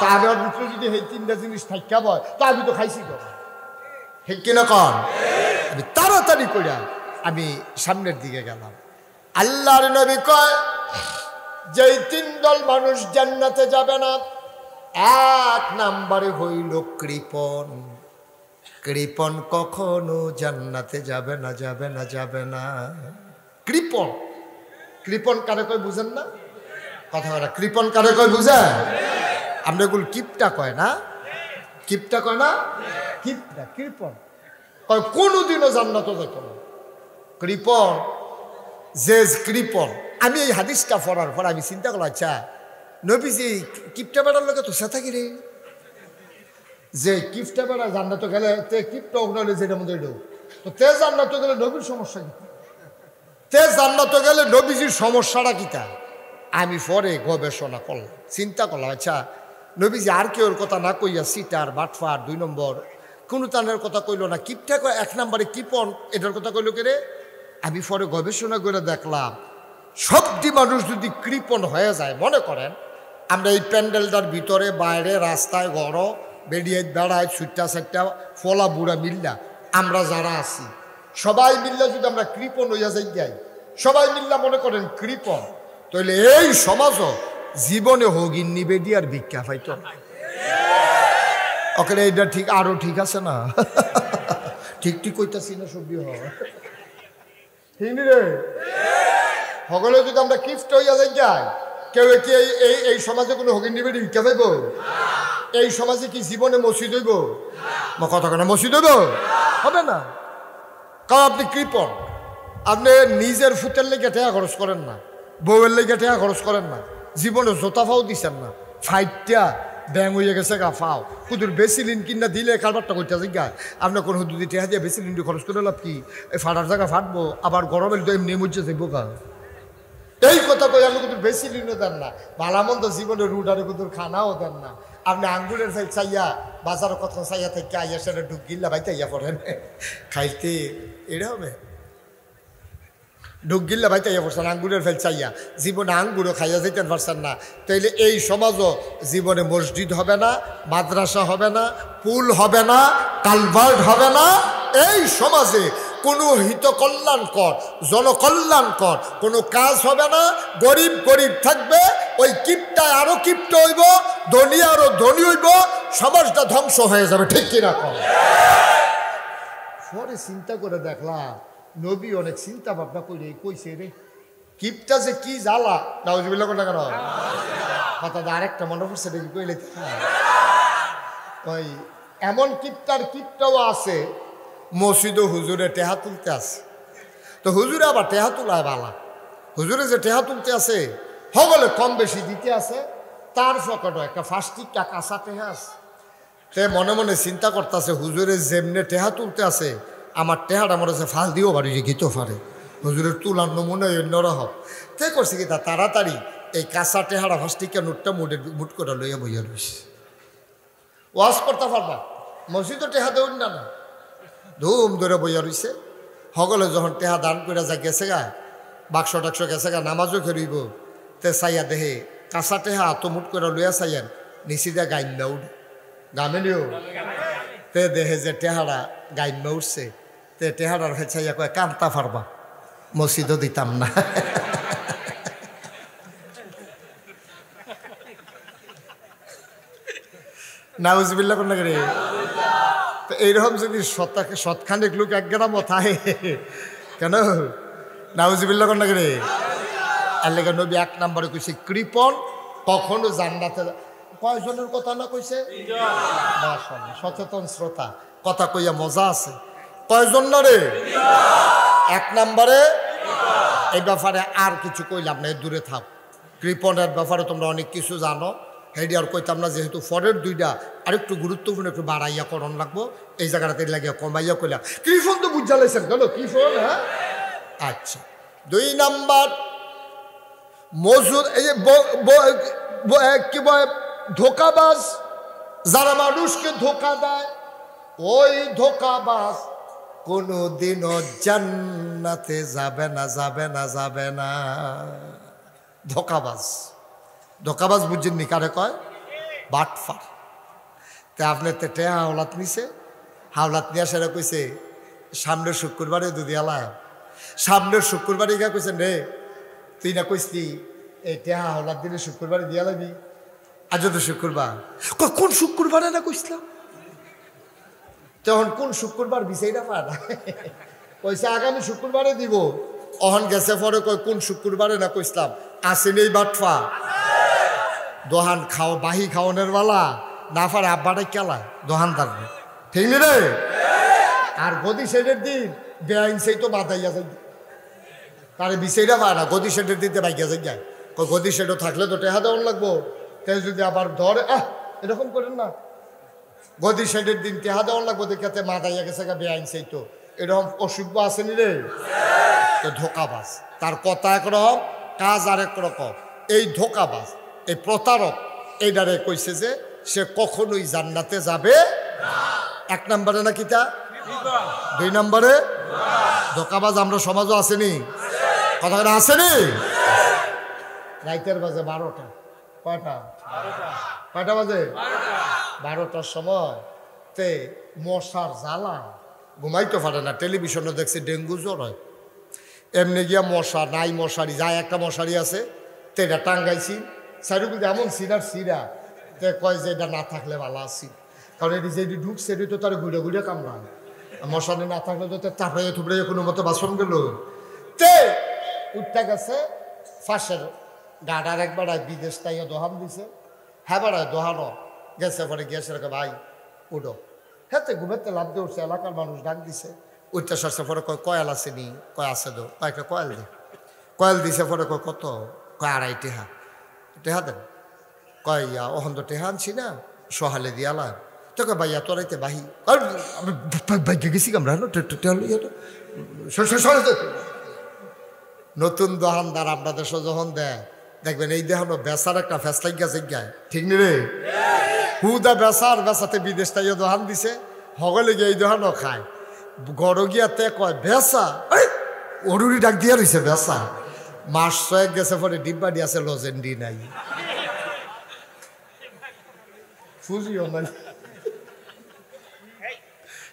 তা আমার ভিতরে যদি এই তিনটা জিনিস থাকা হয় তো আমি তো খাইছি তো, ঠিক কিনা কন? আমি তাড়াতাড়ি করে আমি সামনের দিকে গেলাম। আল্লাহর নবী কয় যেই তিন দল মানুষ জান্নাতে যাবে না, এক নম্বরে হইল কৃপণ। কৃপণ কখনো জান্নাতে যাবে না, যাবে না, যাবে না। কৃপণ, কৃপণ কারে কয় বুঝেন না? কথা বলা, কৃপণ কারে কয় বুঝেন? আমরা এগুলো কিপটা কয় না, কিপটা কয় না, কিপটা কৃপণ কয় কোনোদিনও জান্নাতে যেত না। কৃপণ যে কৃপণ, আমি এই হাদিসটা পড়ার পর আমি চিন্তা করলাম, আচ্ছা নবীজি কিপটা বেড়ার লোকে তো সেটা কি রে, যে কিপটা বেড়া জান্নাতে গেলে তে কিপটা হলে যেটা মধ্যে তো তে জান্নাতে গেলে নবীর সমস্যা কি? তে জান্নাতে গেলে নবীজির সমস্যাটা কিটা? আমি পরে গবেষণা করলাম, চিন্তা করলাম, আচ্ছা নবীজি আর কেউর কথা না কইয়া সিটার বাটফার 2 নম্বর কোনো তানের কথা কইল না, কিপটা 1 নম্বরে কিপন এটার কথা কইল কে রে? আমি পরে গবেষণা করে দেখলাম সবটি মানুষ যদি কৃপণ হয়ে যায়, মনে করেন আমরা এই প্যান্ডেলটার ভিতরে বাইরে রাস্তায় ঘর বেরিয়ে বেড়ায় ছুট্টা চারটা ফলা বুড়া মিল্লা আমরা যারা আছি সবাই মিল্লা যদি আমরা কৃপণ হইয়া যাই, সবাই মিল্লা মনে করেন কৃপণ, তাহলে এই সমাজও জীবনে হগিন নিবে দিয়ে আর ভিক্ষা পাইত না। ওখানে এইটা ঠিক আরো ঠিক আছে না? ঠিক ঠিক কইতাছি না? সবই হয় রে সকলে যদি আমরা কিফট হইয়া যাই, কেউ কি এই সমাজে কোনো হগিন নিবে ভিক্ষা পাইব? এই সমাজে কি জীবনে মসজিদ হইব? কথা কেন মসজিদ হইব? হবে না, কারণ আপনি কৃপণ। আপনি নিজের ফুটের লেগে টাকা খরচ করেন না, বউয়ের লেগে টাকা খরচ করেন না, জীবনে জোতা ফাও দিচ্ছেন না, ফাইটটা ব্যাং হয়ে গেছে গা ফাও কুদুর বেসিলিন কিনা দিলে কারবারটা করতে গা আপনার কোনো হুদুদি টেহা দিয়ে বেসিলিনটি খরচ করে লাভ কি? এই ফাটার জায়গা ফাটবো, আবার গরমের তো এমনি মরছে থাকবো গা। এই কথা কই আপনি কুদুর বেসিলিনও দেন না, ভালামন্দ জীবনে রুডারে কুদুর খানাও দেন না। আপনি আঙ্গুরের ফেল চাইয়া বাজারের কথা চাইয়া থেকে আইয়া সেটা ঢুক গিল্লা ভাইতে আইয়া পড়েন খাইতে, এটা হবে ঢুক গিল্লা ভাইতে আইয়া পড়ছেন আঙ্গুরের ফেল চাইয়া, জীবনে আঙ্গুরও খাইয়া যেতে পারছেন না। তাইলে এই সমাজও জীবনে মসজিদ হবে না, মাদ্রাসা হবে না, পুল হবে না, কালভার্ট হবে না। এই সমাজে কোনো হিতকল্যাণকর জনকল্যাণকর কোনো কাজ হবে না। গরিব গরিব থাকবে, ওই কিপটায় আরো কিপ্ট হইব, ধনী আরো ধনী হইব, সমাজটা ধ্বংস হয়ে যাবে, ঠিক কিনা কম? পরে চিন্তা করে দেখলাম নবী অনেক চিন্তা ভাবনা করে কইছে রে কিপটা যে কি জ্বালা। নাউজুবিল্লাহ কোনটা কেন কথা আরেকটা মনে পড়ছে দেখি কইলে ওই এমন কিপটাও আছে মসজিদ ও হুজুরে টেহা তুলতে আছে, তো হুজুরে আবার টেহা তুলায় বালা, হুজুরে যে টেহা তুলতে আছে হগলে কম বেশি দিতে আছে, তার ফকটও একটা ফাস্টিকটা কাঁচা টেহা আছে। তে মনে মনে চিন্তা করতেছে হুজুরে যেমনে টেহা তুলতে আছে আমার টেহাটা মনে হচ্ছে ফাল দিও পারি যে গীত পারে, হুজুরের তুলার নমুনা অন্যরকম। তে করছে কি তা তাড়াতাড়ি এই কাঁচা টেহারা ফাস্টিকা নোটটা মুট করে লইয়া বইয়া রয়েছে। ওয়াজ করতে পারবা মসজিদও টেহা দেউন না না, ধুম ধরে বইয়া রয়েছে। হগলে যখন টেহা দান করে যা গেছে গা, বাক্স টাক্স গেছে গা, নামাজও খেরিব, তে চাইয়া দেহে কাঁচা টেহা তো মুট করে লইয়া চাইয়েন নিচি দিয়ে গাইন্দা উঠ গামেলিও, তে দেহে যে টেহারা গাইন্দা উঠছে, তে টেহারার চাইয়া কয় কান্তা পারবা মসজিদও দিতাম না। নাউজুবিল্লাহ কোন রে। তো এইরকম যদি শতখানেক লোক 1 গ্রামও থাকে কেন? নাউজুবিল্লাহ কোন রে। আল্লাহ নবী 1 নম্বরে কইছে কৃপণ কখনো জান্নাতে। কয়জনের কথা না কইছে? মাশাআল্লাহ, সচেতন শ্রোতা, কথা কইয়া মজা আছে। কয়জন না রে? 1 নম্বরে। এই ব্যাপারে আর কিছু কইলাম না, দূরে থাক। কৃপণের ব্যাপারে তোমরা অনেক কিছু জানো, হেডি আর কইতাম না, যেহেতু ফরের 2টা আরেকটু গুরুত্বপূর্ণ একটু বাড়াইয়া করণ লাগবো, এই জায়গাটাতে লাগিয়া কমাইয়া কইলাম। কৃপণ তো বুঝা লাইছেন কেন কৃপণ? হ্যাঁ আচ্ছা। 2 নাম্বার মজুর, এই যে কি বলে ধোকাবাজ, যারা মানুষকে ধোকা দেয়, ওই ধোকাবাজ কোনোদিনও জান্নাতে যাবে না, যাবে না, যাবে না। ধোকাবাজ। ধোকাবাজ বুঝছেননি কারে কয়? বাটফার। তা আপনি তো টেহা হাওলাত নিছে, হাওলাত নিয়ে সেরা কইছে সামনের শুক্রবারে দুধি আলায়, সামনের শুক্রবারে গিয়া কইছেন রে তুই না কইসলি এই টেহা হাওলাত দিলে শুক্রবারে দিয়া লাগবি, আজ তো শুক্রবার। কোন শুক্রবারে না কইসলাম? তখন কোন শুক্রবার বিষয়টা পায় না, কইছে আগামী শুক্রবারে দিব। অহন গেছে পরে কয় কোন শুক্রবারে না কইসলাম, আসেন এই বাটফা দোহান খাও বাহি খাওয়ানোর বেলা না পারে আব্বাটাই কেলায় দোহান থাকবে, ঠিক নি রে? আর গদি সেটের দিন বেআইন সেই তো বাধাইয়া যাই, তারে বিষয়টা পায় না, গদি সেটের দিতে বাইকিয়া যাই যায়। গদি সেটও থাকলে তো টেহা দেওয়ান লাগবো, তাই যদি আবার ধরে এরকম করেন না, গদি সেটের দিন টেহা দেওয়ান লাগবো দেখাতে মাদাইয়া গেছে গা বেআইন সেই তো, এরকম অসুখ আসেনি রে? তো ধোকাবাজ, তার কথা একরকম কাজ আরেক রকম। এই ধোকাবাজ, এই প্রতারক, এইটারে কইছে যে সে কখনোই জান্নাতে যাবে এক নম্বরে না কিতা, দুই নম্বরে ধোকাবাজ আমরা সমাজও আসেনি, কথাটা আসেনি। রাইতের বাজে 12টা, কয়টা? কয়টা বাজে? 12টার সময় তে মশার জ্বালা ঘুমাইতে পারে না, টেলিভিশনে দেখছে ডেঙ্গু জ্বর হয়, এমনি গিয়া মশা নাই, মশারি যায় একটা মশারি আছে তেটা টাঙ্গাইছি চারিগুলো এমন সিরার সিরা, তে কয় যে এটা না থাকলে ভালো আছি, কারণ এটি যেটি ঢুকছে এটি তো তার ঘুরে ঘুরে কামড়ায়, মশারি না থাকলে তো তাপড়াইয়া থুপড়াইয়া কোনো মতো বাসন গেল, তে উঠতে গেছে ফাঁসের গাডার একবার বিদেশ তাইয়া দোহান দিছে, হ্যাঁ বেড়ায় দোহানো গেছে, পরে গিয়েছে ভাই উঠো, হ্যাঁ তো ঘুমেতে লাভ দিয়ে উঠছে, এলাকার মানুষ ডাক দিছে, উঠতে সারছে পরে কয় কয়াল আছে নি, কয় আছে দো, কয়েকটা কয়াল দে, কয়াল দিছে পরে কয় কত, কয় 2.5 টেহা, টেহা দেন, কয় ইয়া ওখান তো টেহা আনছি না সহালে দিয়ালাম, তোকে ভাইয়া তোরাইতে বাহি বাইকে গেছি আমরা নতুন দোকানদার আপনাদের যখন দেয় দেখবেন এই দেখানো বেচার একটা ফেসলাই গেছে গায়, ঠিক নি রে? হুদা বেচার বেচাতে বিদেশ তাইও দোকান দিছে, হগলে গিয়ে এই দোকানও খায়, গড় গিয়া তে কয় বেচা, অরুরি ডাক দিয়া রয়েছে বেচা, মাস 6 গেছে পরে ডিব্বা দিয়েছে লজেন্ডি নাই, ফুজিও নাই,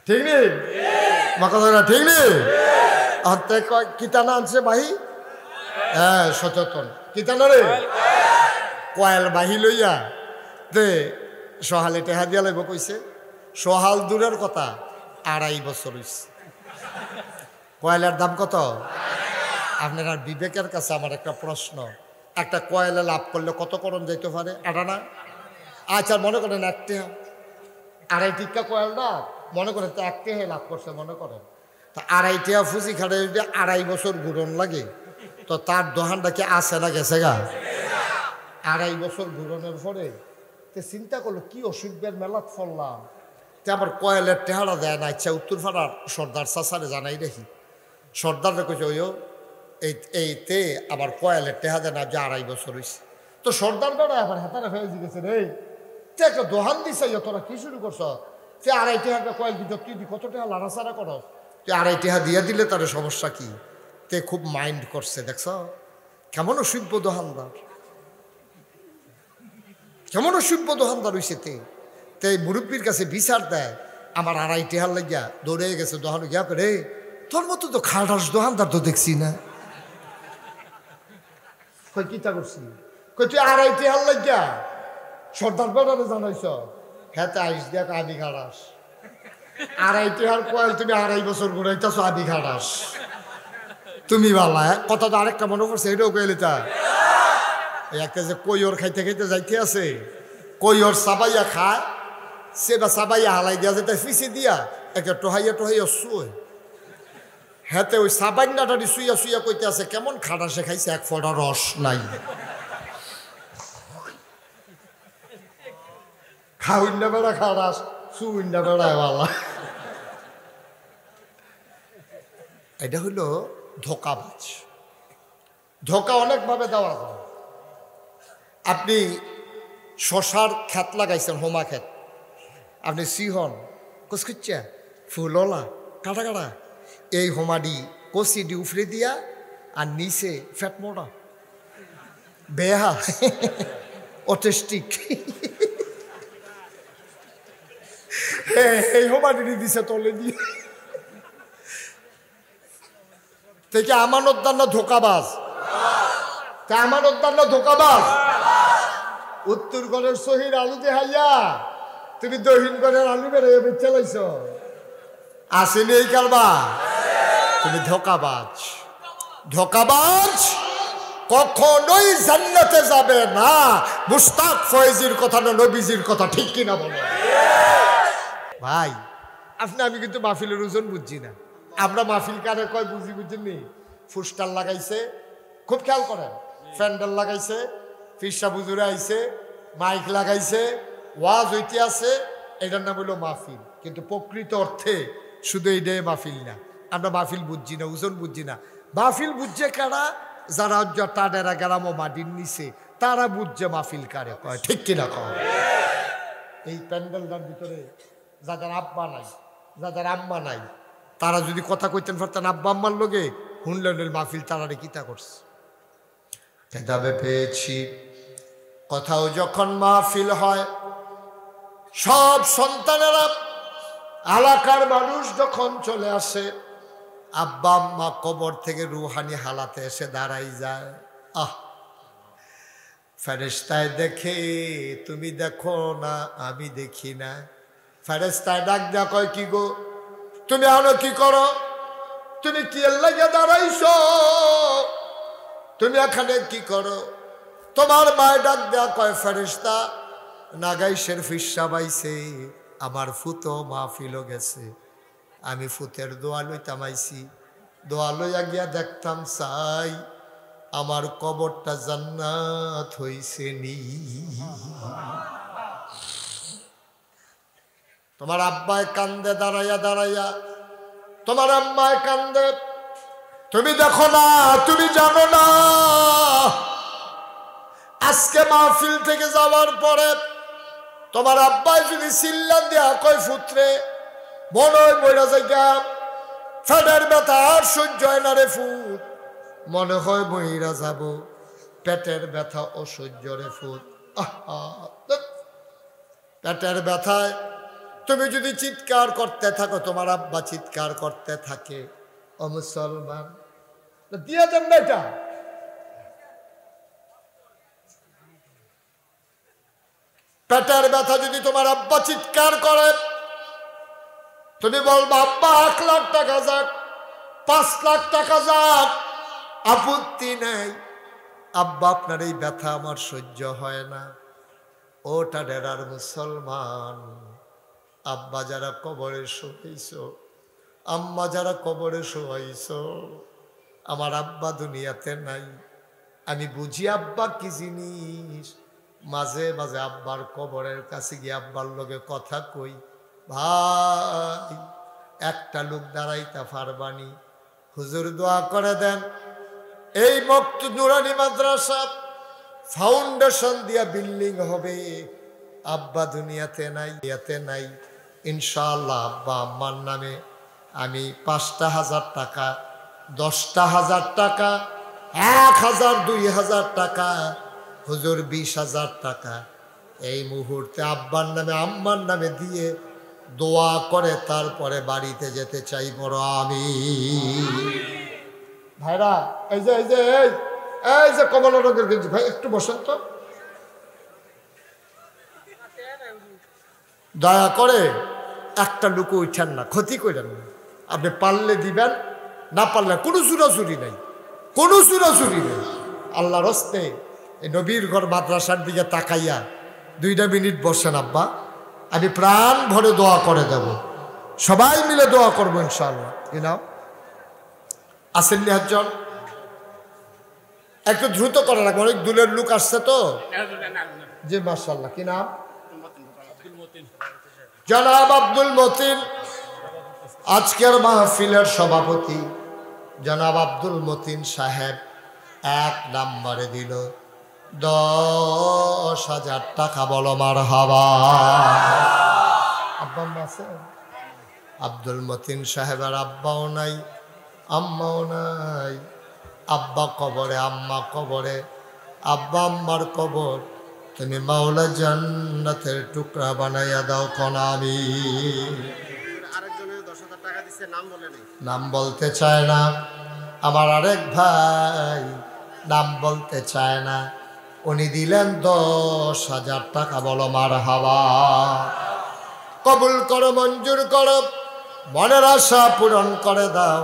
ঠিক নেই মা কথাটা, ঠিক নেই? কিতানা আনছে বাহি, হ্যাঁ সচেতন কিতানা রে, কয়েল বাহি লইয়া দে সহালে টেহা দিয়া লাগব কইছে, সহাল দূরের কথা 2.5 বছর হইছে, কয়েলের দাম কত? আপনার বিবেকের কাছে আমার একটা প্রশ্ন, একটা কয়েলে লাভ করলে কত করণ যাইতে পারে? এটা না, আচ্ছা মনে করেন 1 টেহা, 2.5 টিকা কয়েল না, মনে করেন তো 1 টেহা লাভ করছে, মনে করেন তো 2.5 টেহা ফুচি খাটে যদি 2.5 বছর ঘুরন লাগে, তো তার দোকানটা কি আছে না গেছে গা? 2.5 বছর ঘুরনের পরে তে চিন্তা করলো কি অসুখের মেলাত ফললাম, তে আবার কয়েলের টেহারা দেয় না, ইচ্ছা উত্তরপাড়ার সর্দার চাচারে জানাই দেখি, সর্দারে কইছে ওইও এই তে আবার কয়েলের টেহা দেয় না, যে 2.5 বছর হয়েছে, তো সর্দার বেড়া আবার হাতারে ফেলে জিগেছে রে, তে একটা দোহান দিছে তোরা কি শুরু করছ, তে 2.5 টেহাকে কয়েল দিত, তুই কত টেহা লাড়াচাড়া করস, তুই 2.5 টেহা দিয়া দিলে তার সমস্যা কি? তে খুব মাইন্ড করছে, দেখছ কেমন অসভ্য দোহানদার, কেমন অসভ্য দোহানদার হইছে তে মুরব্বীর কাছে বিচার দেয়, আমার 2.5 টেহার লাগিয়া দৌড়ে গেছে দোহান গিয়া করে, তোর মতো তো খাটাস দোহানদার তো দেখছি না, কই কিতা করছি, কই তুই 2.5 টেহার লাগিয়া সর্দার বেড়ারে জানাইছ, হ্যাঁ তে আইস দেখ আবি খাটাস, 2.5 টেহার কয়েল তুমি 2.5 বছর ঘুরাইতেছ, আবি খাটাস তুমি বালা, কথা তো আরেকটা মনে করছে, এটাও কইলে তা একটা যে কৈর খাইতে খাইতে যাইতে আছে, কৈর সাবাইয়া খায়, সে বা সাবাইয়া হালাই দিয়া যেতে ফিসে দিয়া একটা টোহাইয়া শুয়ে, হেতে ওই সাবাইনাটারি শুইয়া শুইয়া কইতে আছে কেমন খাটাসে খাইছে, 1 ফোঁটা রস নাই, খাউন্না বেড়া খাটাস সুইন্না বেড়ায় বালা। এটা হইল ধোকাবাজ। ধোকা অনেকভাবে দেওয়া যায়। আপনি শশার ক্ষেত লাগাইছেন, হোমা ক্ষেত, আপনি সিহন কুচকুচ্চা ফুলওলা কাটা কাটা এই হোমাডি কষিডি উফরে দিয়া আর নিচে ফ্যাট মোটা বেহা অটিস্টিক এই হোমাডি দিছে তলে দিয়ে থেকে আমানত দান না ধোকাবাজ আমানত দান না ধোকাবাজ উত্তর গড়ের সহির আলু দেহাইয়া তুমি দক্ষিণ গড়ের আলু বেড়ে বেচে লাইছ আসেনি এই কারবা তুমি ধোকাবাজ ধোকাবাজ কখনোই জান্নাতে যাবে না মুস্তাক ফয়েজির কথা না নবীজির কথা ঠিক কিনা বলো ভাই আপনি আমি কিন্তু মাহফিলের ওজন বুঝছি না আমরা মাহফিল কারে কয় বুঝি বুঝিনি ফুস্টার লাগাইছে খুব খেয়াল করেন প্যান্ডেল লাগাইছে ফিরসা বুজুরে আইছে মাইক লাগাইছে ওয়াজ হইতে আছে এটার নাম হলো মাহফিল কিন্তু প্রকৃত অর্থে শুধু এইটাই মাহফিল না আমরা মাহফিল বুঝছি না ওজন বুঝছি না মাহফিল বুঝছে কারা যারা টাডেরা গ্রাম মাটির নিচে তারা বুঝছে মাহফিল কারে কয় ঠিক কিনা কয় এই প্যান্ডেলটার ভিতরে যাদের আব্বা নাই যাদের আম্মা নাই তারা যদি কথা কইতেন পারতেন আব্বা আম্মার লোকে হুনলেন মাহফিল তারা কিতা করছে কিতাবে পেয়েছি কোথাও যখন মাহফিল হয় সব সন্তানেরা এলাকার মানুষ যখন চলে আসে আব্বা আম্মা কবর থেকে রুহানি হালাতে এসে দাঁড়াই যায় ফেরেশতায় দেখে তুমি দেখো না আমি দেখি না ফেরেশতায় ডাক দেয়া কয় কি গো তুমি আনো কি করো তুমি কি লাগিয়ে দাঁড়াইছো তুমি এখানে কি করো তোমার মায় ডাক দেয়া কয় ফেরেশতা নাগাইশের ফিসা বাইছে আমার ফুতো মাহফিলও গেছে আমি ফুতের দোয়া লইতাম আইছি দোয়া লইয়া গিয়া দেখতাম চাই আমার কবরটা জান্নাত হইছে নি তোমার আব্বায় কান্দে দাঁড়াইয়া দাঁড়াইয়া তোমার আম্মায় কান্দে তুমি দেখো না তুমি জানো না আজকে মাহফিল থেকে যাওয়ার পরে তোমার আব্বাই যদি চিল্লা দেয়া কয় ফুত্রে মনে হয় মরা জায়গা ফেডের ব্যথা আর সহ্য হয় না রে ফুট মনে হয় মহিরা যাব পেটের ব্যথা অসহ্য রে ফুট পেটের ব্যথায় তুমি যদি চিৎকার করতে থাকো তোমার আব্বা চিৎকার করতে থাকে ও মুসলমান দিয়ে দেন না এটা পেটের ব্যথা যদি তোমার আব্বা চিৎকার করে তুমি বলবা আব্বা 1 লাখ টাকা যাক 5 লাখ টাকা যাক আপত্তি নেই আব্বা আপনার এই ব্যথা আমার সহ্য হয় না ওটা ডেরার মুসলমান আব্বা যারা কবরে শোয়াইছ আম্মা যারা কবরে শোয়াইছ আমার আব্বা দুনিয়াতে নাই আমি বুঝি আব্বা কি জিনিস মাঝে মাঝে আব্বার কবরের কাছে গিয়ে আব্বার লগে কথা কই ভাই একটা লোক দাঁড়াইতা পারবানি হুজুর দোয়া করে দেন এই মকতুব নুরানি মাদ্রাসা ফাউন্ডেশন দিয়া বিল্ডিং হবে আব্বা দুনিয়াতে নাই ইনশাআল্লাহ আব্বা আম্মার নামে আমি 5,000 টাকা 10,000 টাকা 1,000 2,000 টাকা হুজুর 20,000 টাকা এই মুহূর্তে আব্বার নামে আম্মার নামে দিয়ে দোয়া করে তারপরে বাড়িতে যেতে চাই বড় আমি ভাইরা এই যে কমলা রঙের গেঞ্জি ভাই একটু বসেন তো দয়া করে একটা লুকো উঠেন না ক্ষতি করেন না আপনি পারলে দিবেন না পারলে কোনো চুরাচুরি নাই আল্লাহর হস্তে এই নবীর ঘর মাদ্রাসার দিকে তাকাইয়া 2 মিনিট বসেন আব্বা আমি প্রাণ ভরে দোয়া করে দেব সবাই মিলে দোয়া করবো ইনশাআল্লাহ কি নাম আসেন নি একজন একটু দ্রুত করা লাগবে অনেক দূরের লোক আসছে তো জি মাশাআল্লাহ কি নাম জনাব আব্দুল মতিন আজকের মাহফিলের সভাপতি জনাব আব্দুল মতিন সাহেব 1 নম্বরে দিল 10,000 টাকা বলো মারহাবা আব্বা আছে আব্দুল মতিন সাহেবের আব্বাও নাই, আম্মাও নাই। আব্বা কবরে, আম্মা কবরে, আব্বা আম্মার কবর তুমি মাওলা জান্নাতের টুকরা বানাইয়া দাও কনামি। নাম বলতে চায় না আমার আরেক ভাই, নাম বলতে চায় না। উনি দিলেন 10,000 টাকা। বলো মারহাবা। কবুল করো, মঞ্জুর করো, মনের আশা পূরণ করে দাও।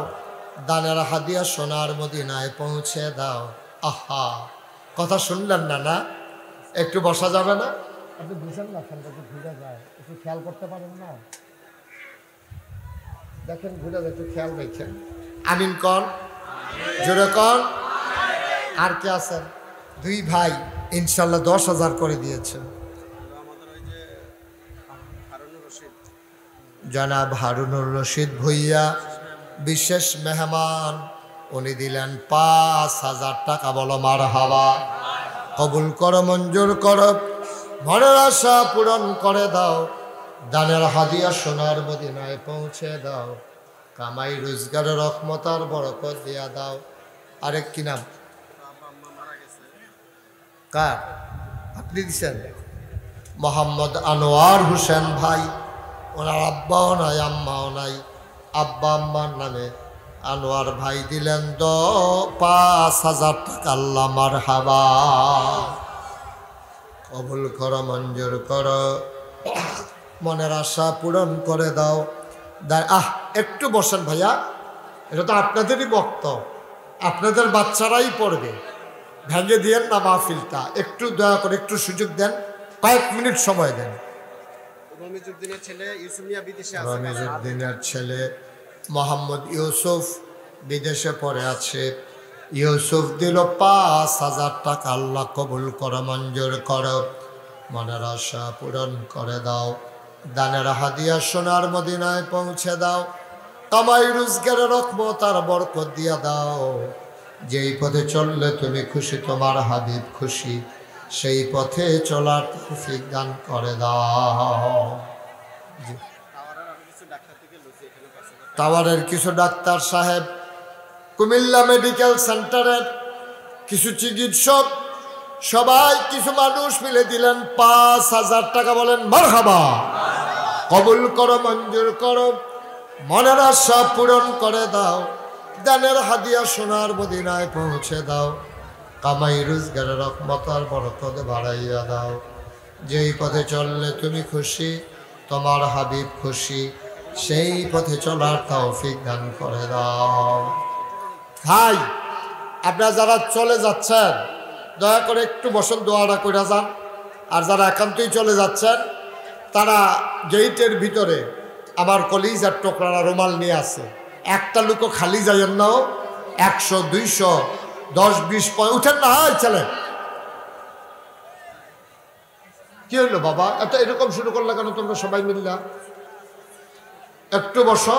দানের হাদিয়া সোনার মদিনায় পৌঁছে দাও। আহা, কথা শুনলেন না? না একটু বসা যাবে না? আপনি বুঝেন না, ফোনটা একটু ঘুরে যায়, একটু খেয়াল করতে পারেন না? দেখেন ঘুরে যায়, একটু খেয়াল রেখেন। আমিন কন, জোরে কন। আর কে আছেন? 2 ভাই ইনশাল্লাহ 10,000 করে দিয়েছেন। জনাব হারুনুর রশিদ ভুইয়া বিশেষ মেহমান, উনি দিলেন 5,000 টাকা। বলো মারহাবা। কবুল করো, মঞ্জুর করো, মনের আশা পূরণ করে দাও। দানের হাদিয়া সোনার মদিনায় পৌঁছে দাও। কামাই রোজগারের রহমত আর বরকত দিয়া দাও। আরেক কি নাম? কার? আপনি দিছেন? মোহাম্মদ আনোয়ার হোসেন ভাই। ওনার আব্বাও নাই, আম্মাও নাই। আব্বা আম্মার নামে আনোয়ার ভাই দিলেন 5,000 টাকা। আল্লাহ মারহাবা। কবুল করো, মঞ্জুর করো, মনের আশা পূরণ করে দাও। একটু বসেন ভাইয়া, এটা তো আপনাদেরই বক্তব্য, আপনাদের বাচ্চারাই পড়বে। ভেঙে দিয়েন না মাহফিলটা, একটু দয়া করে একটু সুযোগ দেন, কয়েক মিনিট সময় দেন। রমিজউদ্দিনের ছেলে মোহাম্মদ ইউসুফ বিদেশে পড়ে আছে। ইউসুফ দিল 5,000 টাকা। আল্লাহ কবুল করো, মঞ্জুর করো, মনের আশা পূরণ করে দাও। দানের হাদিয়া সোনার মদিনায় পৌঁছে দাও। কামাই রোজগারের রহমত আর বরকত দিয়া দাও। যেই পথে চললে তুমি খুশি, তোমার হাবিব খুশি, সেই পথে চলার তৌফিক দান করে দাও। টাওয়ারের কিছু ডাক্তার সাহেব, কুমিল্লা মেডিকেল সেন্টারের কিছু চিকিৎসক, সবাই কিছু মানুষ মিলে দিলেন 5,000 টাকা। বলেন মারহাবা। কবুল করো, মঞ্জুর করো, মনের আশা পূরণ করে দাও। দানের হাদিয়া সোনার মদিনায় পৌঁছে দাও। কামাই রোজগারের রহমত আর বরকত বাড়াইয়া দাও। যেই পথে চললে তুমি খুশি, তোমার হাবিব খুশি, সেই পথে চলার তৌফিক দান করে দাও। ভাই, আপনারা যারা চলে যাচ্ছেন দয়া করে একটু বসেন, দোয়াটা করে যান। আর যারা একান্তই চলে যাচ্ছেন তারা গেইটের ভিতরে আমার কলিজার টোকরা রুমাল নিয়ে আসে। একটা লোকও খালি যাইয়েন নাও। 100, 200, 10, 20 উঠেন না। হয় ছেলে, কি হইলো বাবা, এত এরকম শুরু করলে কেন তোমরা সবাই মিললা? একটু বসো।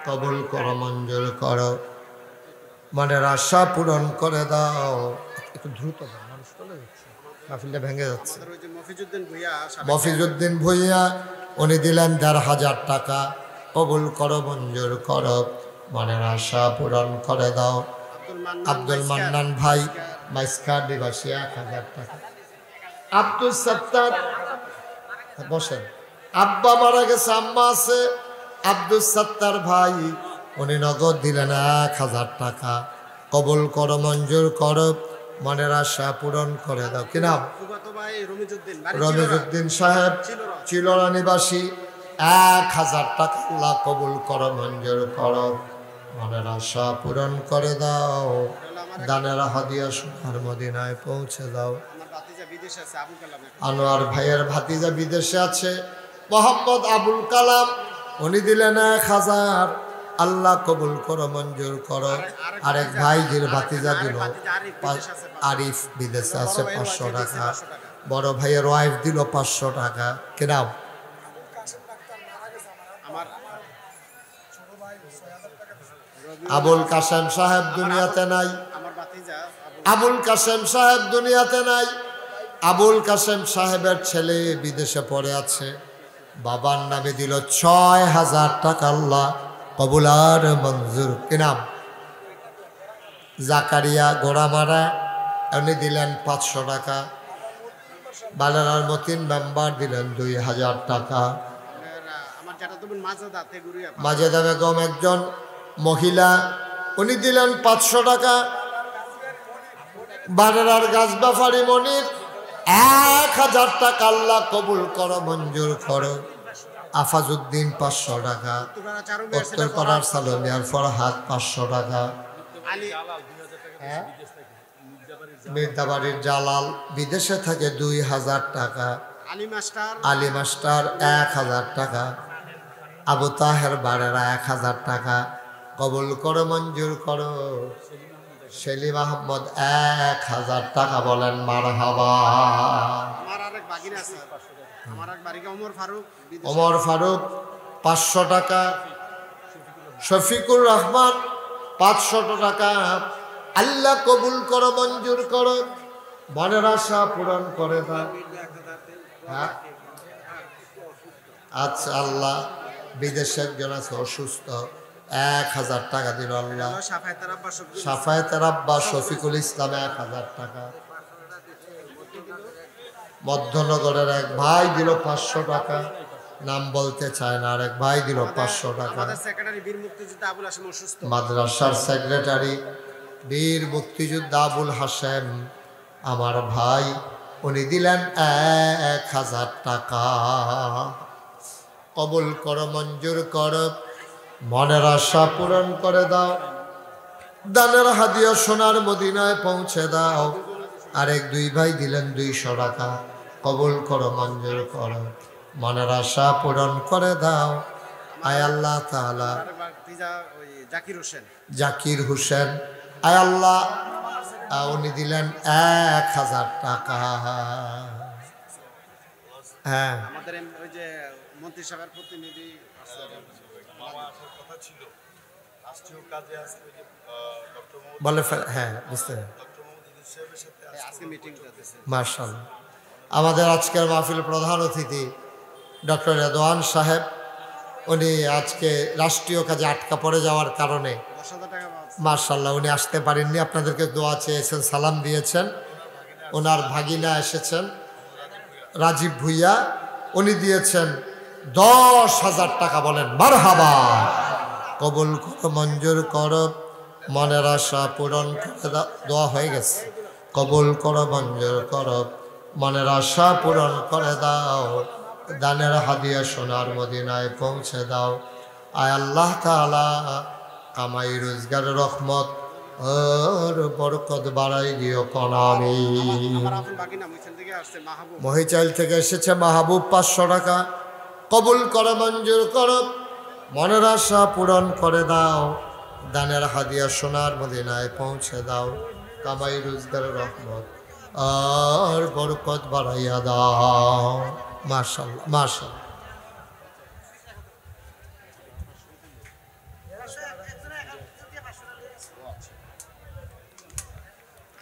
কবুল করো, মঞ্জুর করো, মনের আশা পূরণ করে দাও। একটু দ্রুত দাও, মানুষ চলে যাচ্ছে, মাহফিলটা ভেঙে যাচ্ছে। মফিজউদ্দিন ভুইয়া উনি দিলেন 1,500 টাকা। কবুল করো, মঞ্জুর করো, মনের আশা পূরণ করে দাও। আব্দুল মান্নান ভাই মাইসকা নিবাসী 1,000 টাকা। আব্দুল সত্তার, বসেন, আব্বা মারা গেছে, আম্মা আছে। আব্দুল সত্তার ভাই উনি নগদ দিলেন 1,000 টাকা। কবুল করো, মঞ্জুর করো, মনের আশা পূরণ করে দাও। কি নাম? রমিজউদ্দিন সাহেব, চিলরা নিবাসী, 1,000 টাকা। আল্লাহ কবুল করো, মঞ্জুর করো, মনের আশা পূরণ করে দাও। দানের হাদিয়া সোনার মদিনায় পৌঁছে দাও। আনোয়ার ভাইয়ের ভাতিজা বিদেশে আছে, মোহাম্মদ আবুল কালাম, উনি দিলেন 1,000। আল্লাহ কবুল করো, মঞ্জুর করো। আরেক ভাইজির ভাতিজা দিল, আরিফ বিদেশে আছে, 500 টাকা। বড় ভাইয়ের ওয়াইফ দিল 500 টাকা। কেনাও আবুল কাসেম সাহেব দুনিয়াতে নাই। আবুল কাসেম সাহেব দুনিয়াতে নাই। আবুল কাসেম সাহেবের ছেলে বিদেশে পড়ে আছে। বাবার নামে দিল ৬,০০০ টাকা। আল্লাহ কবুলার মঞ্জুর। কি নাম? জাকারিয়া গোড়ামারা, উনি দিলেন ৫০০ টাকা। বালারার মতিন মেম্বার দিলেন ২,০০০ টাকা। মাজেদা বেগম একজন মহিলা, উনি দিলেন ৫০০ টাকা। বালারার গাছবাফারি মনির ১,০০০ টাকা। আল্লাহ কবুল করো, মঞ্জুর করো। আফাজউদ্দিন ৫০০ টাকা। উত্তরপাড়ার সালমিয়ার ফরহাদ ৫০০ টাকা। মির্দাবাড়ির জালাল বিদেশে থাকে ২,০০০ টাকা। আলী মাস্টার ১,০০০ টাকা। আবু তাহের বারেরা ১,০০০ টাকা। কবুল করো, মঞ্জুর করো। সেলিম আহমদ ১,০০০ টাকা। বলেন মারহাবা। ওমর ফারুক ৫০০ টাকা। শফিকুর রহমান ৫০০ টাকা। আল্লাহ কবুল করো, মঞ্জুর করো, মনের আশা পূরণ করে দাও। হ্যাঁ, আচ্ছা। আল্লাহ বিদেশে একজন আছে অসুস্থ, ১,০০০ টাকা দিল আল্লাহ। সাফায়েতের আব্বা শফিকুল ইসলাম ১,০০০ টাকা। মধ্যনগরের এক ভাই দিল ৫০০ টাকা, নাম বলতে চায় না। আর এক ভাই দিল ৫০০ টাকা। মাদ্রাসার সেক্রেটারি বীর মুক্তিযোদ্ধা আবুল হাসেম আমার ভাই, উনি দিলেন ১,০০০ টাকা। কবুল করো, মঞ্জুর করো, মনের আশা পূরণ করে দাও। দানের হাদিয়া সোনার মদিনায় পৌঁছে দাও। আরেক দুই ভাই দিলেন ২০০ টাকা। কবুল করো, মঞ্জুর করো, মনের আশা পূরণ করে দাও। আয় আল্লাহ তাআলা। জাকির হোসেন, আয় আল্লাহ, উনি দিলেন ১,০০০ টাকা। হ্যাঁ, বলে হ্যাঁ, বুঝতে মাশাআল্লাহ। আমাদের আজকের মাহফিল প্রধান অতিথি ডক্টর রেদওয়ান সাহেব, উনি আজকে রাষ্ট্রীয় কাজে আটকা পড়ে যাওয়ার কারণে মাশাআল্লাহ উনি আসতে পারেননি। আপনাদেরকে দোয়া চেয়েছেন, সালাম দিয়েছেন। ওনার ভাগিনা এসেছেন রাজীব ভুইয়া, উনি দিয়েছেন ১০,০০০ টাকা। বলেন মারহাবা। কবুল করো, মঞ্জুর করো, মনের আশা পূরণ করে দাও। দোয়া হয়ে গেছে। কবুল করো, মঞ্জুর করো, মনের আশা পূরণ করে দাও। দানের হাদিয়া সোনার মদিনায় পৌঁছে দাও। আয় আল্লাহ তাআলা, কামাই রোজগারের রহমত আর বরকত বাড়াই দিও। কোন আমিন। মহিচাইল থেকে এসেছে মাহবুব ৫০০ টাকা। কবুল করো, মঞ্জুর করো, মনের আশা পূরণ করে দাও। দানের হাদিয়া সোনার মদিনায় পৌঁছে দাও। কামাই রোজগারের রহমত আর বরকত বাড়াইয়া দাও। মাশাআল্লাহ, মাশাআল্লাহ।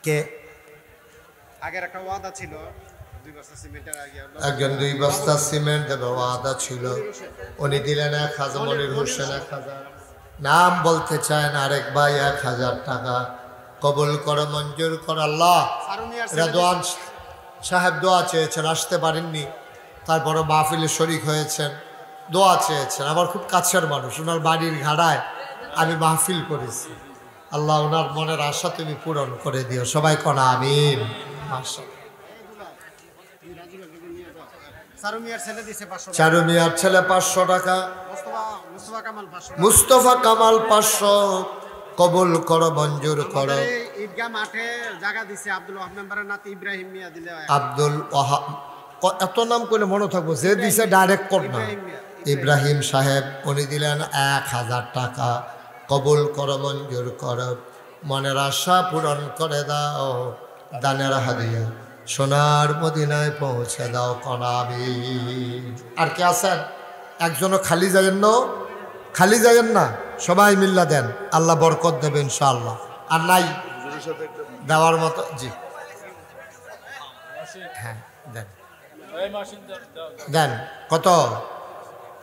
কে আগের একটা ওয়াদা ছিল, 2 বস্তা সিমেন্টের আগে একজন 2 বস্তা সিমেন্ট দেওয়ার ওয়াদা ছিল, উনি দিলেন ১,০০০। মনির হোসেন ১,০০০, নাম বলতে চায় না। আরেক ভাই ১,০০০ টাকা। কবুল করো, মঞ্জুর কর। আল্লাহ রেদওয়ান সাহেব দোয়া চেয়েছেন, আসতে পারেননি, তারপরে মাহফিলে শরিক হয়েছেন, দোয়া চেয়েছেন। আমার খুব কাছের মানুষ, ওনার বাড়ির ঘাড়ায় আমি মাহফিল করেছি। আল্লাহ ওনার মনের আশা তুমি পূরণ করে দিও। সবাই কোন আমিন। চারু মিয়ার ছেলে ৫০০ টাকা। মুস্তফা কামাল ৫০০। কবুল করো, মঞ্জুর করো। ঈদগাহ মাঠে জায়গা দিছে আব্দুল ওয়াহাব মেম্বারের নাতি ইব্রাহিম মিয়া দিলে। আব্দুল ওয়াহাব, এত নাম করলে মনে থাকবো, যে দিছে ডাইরেক্ট কর না। ইব্রাহিম সাহেব, উনি দিলেন ১,০০০ টাকা। কবুল করো, মঞ্জুর করো, মনের আশা পূরণ করে দাও। দানের হাদিয়া সোনার মদিনায় পৌঁছে দাও। কোন আমিন। আর কে আছেন? একজনও খালি যাবেন না, খালি যাবেন না, সবাই মিল্লা দেন, আল্লাহ বরকত দেবে ইনশাআল্লাহ। আর নাই দেওয়ার মতো? জি হ্যাঁ, দেন দেন। কত?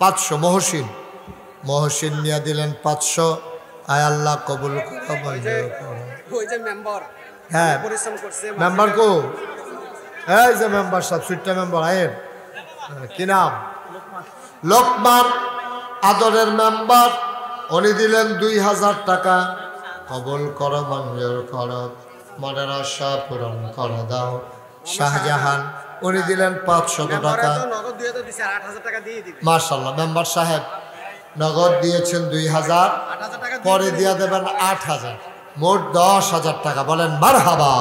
500 মহসিন নিয়ে দিলেন 500। আয় আল্লাহ কবুল করো মঞ্জুর করো। ওই যে মেম্বার হ্যাঁ পরিশ্রম করছে মেম্বার কো, এই যে মেম্বার সাহেব সুইটটা মেম্বার আয়ের কি নাম? লোকমান, আদরের মেম্বার। উনি দিলেন 2000 টাকা। কবুল করো মঞ্জুর করো, মনের আশা পূরণ করে দাও। শাহজাহান, উনি দিলেন 500 টাকা। নগদ দিয়ে তো দিছে 8000 টাকা দিয়ে দিবে। মাশাআল্লাহ, মেম্বার সাহেব নগদ দিয়েছেন 2000, 8000 টাকা পরে দিয়ে দেবেন 8000, মোট 10,000 টাকা। বলেন মারহাবা।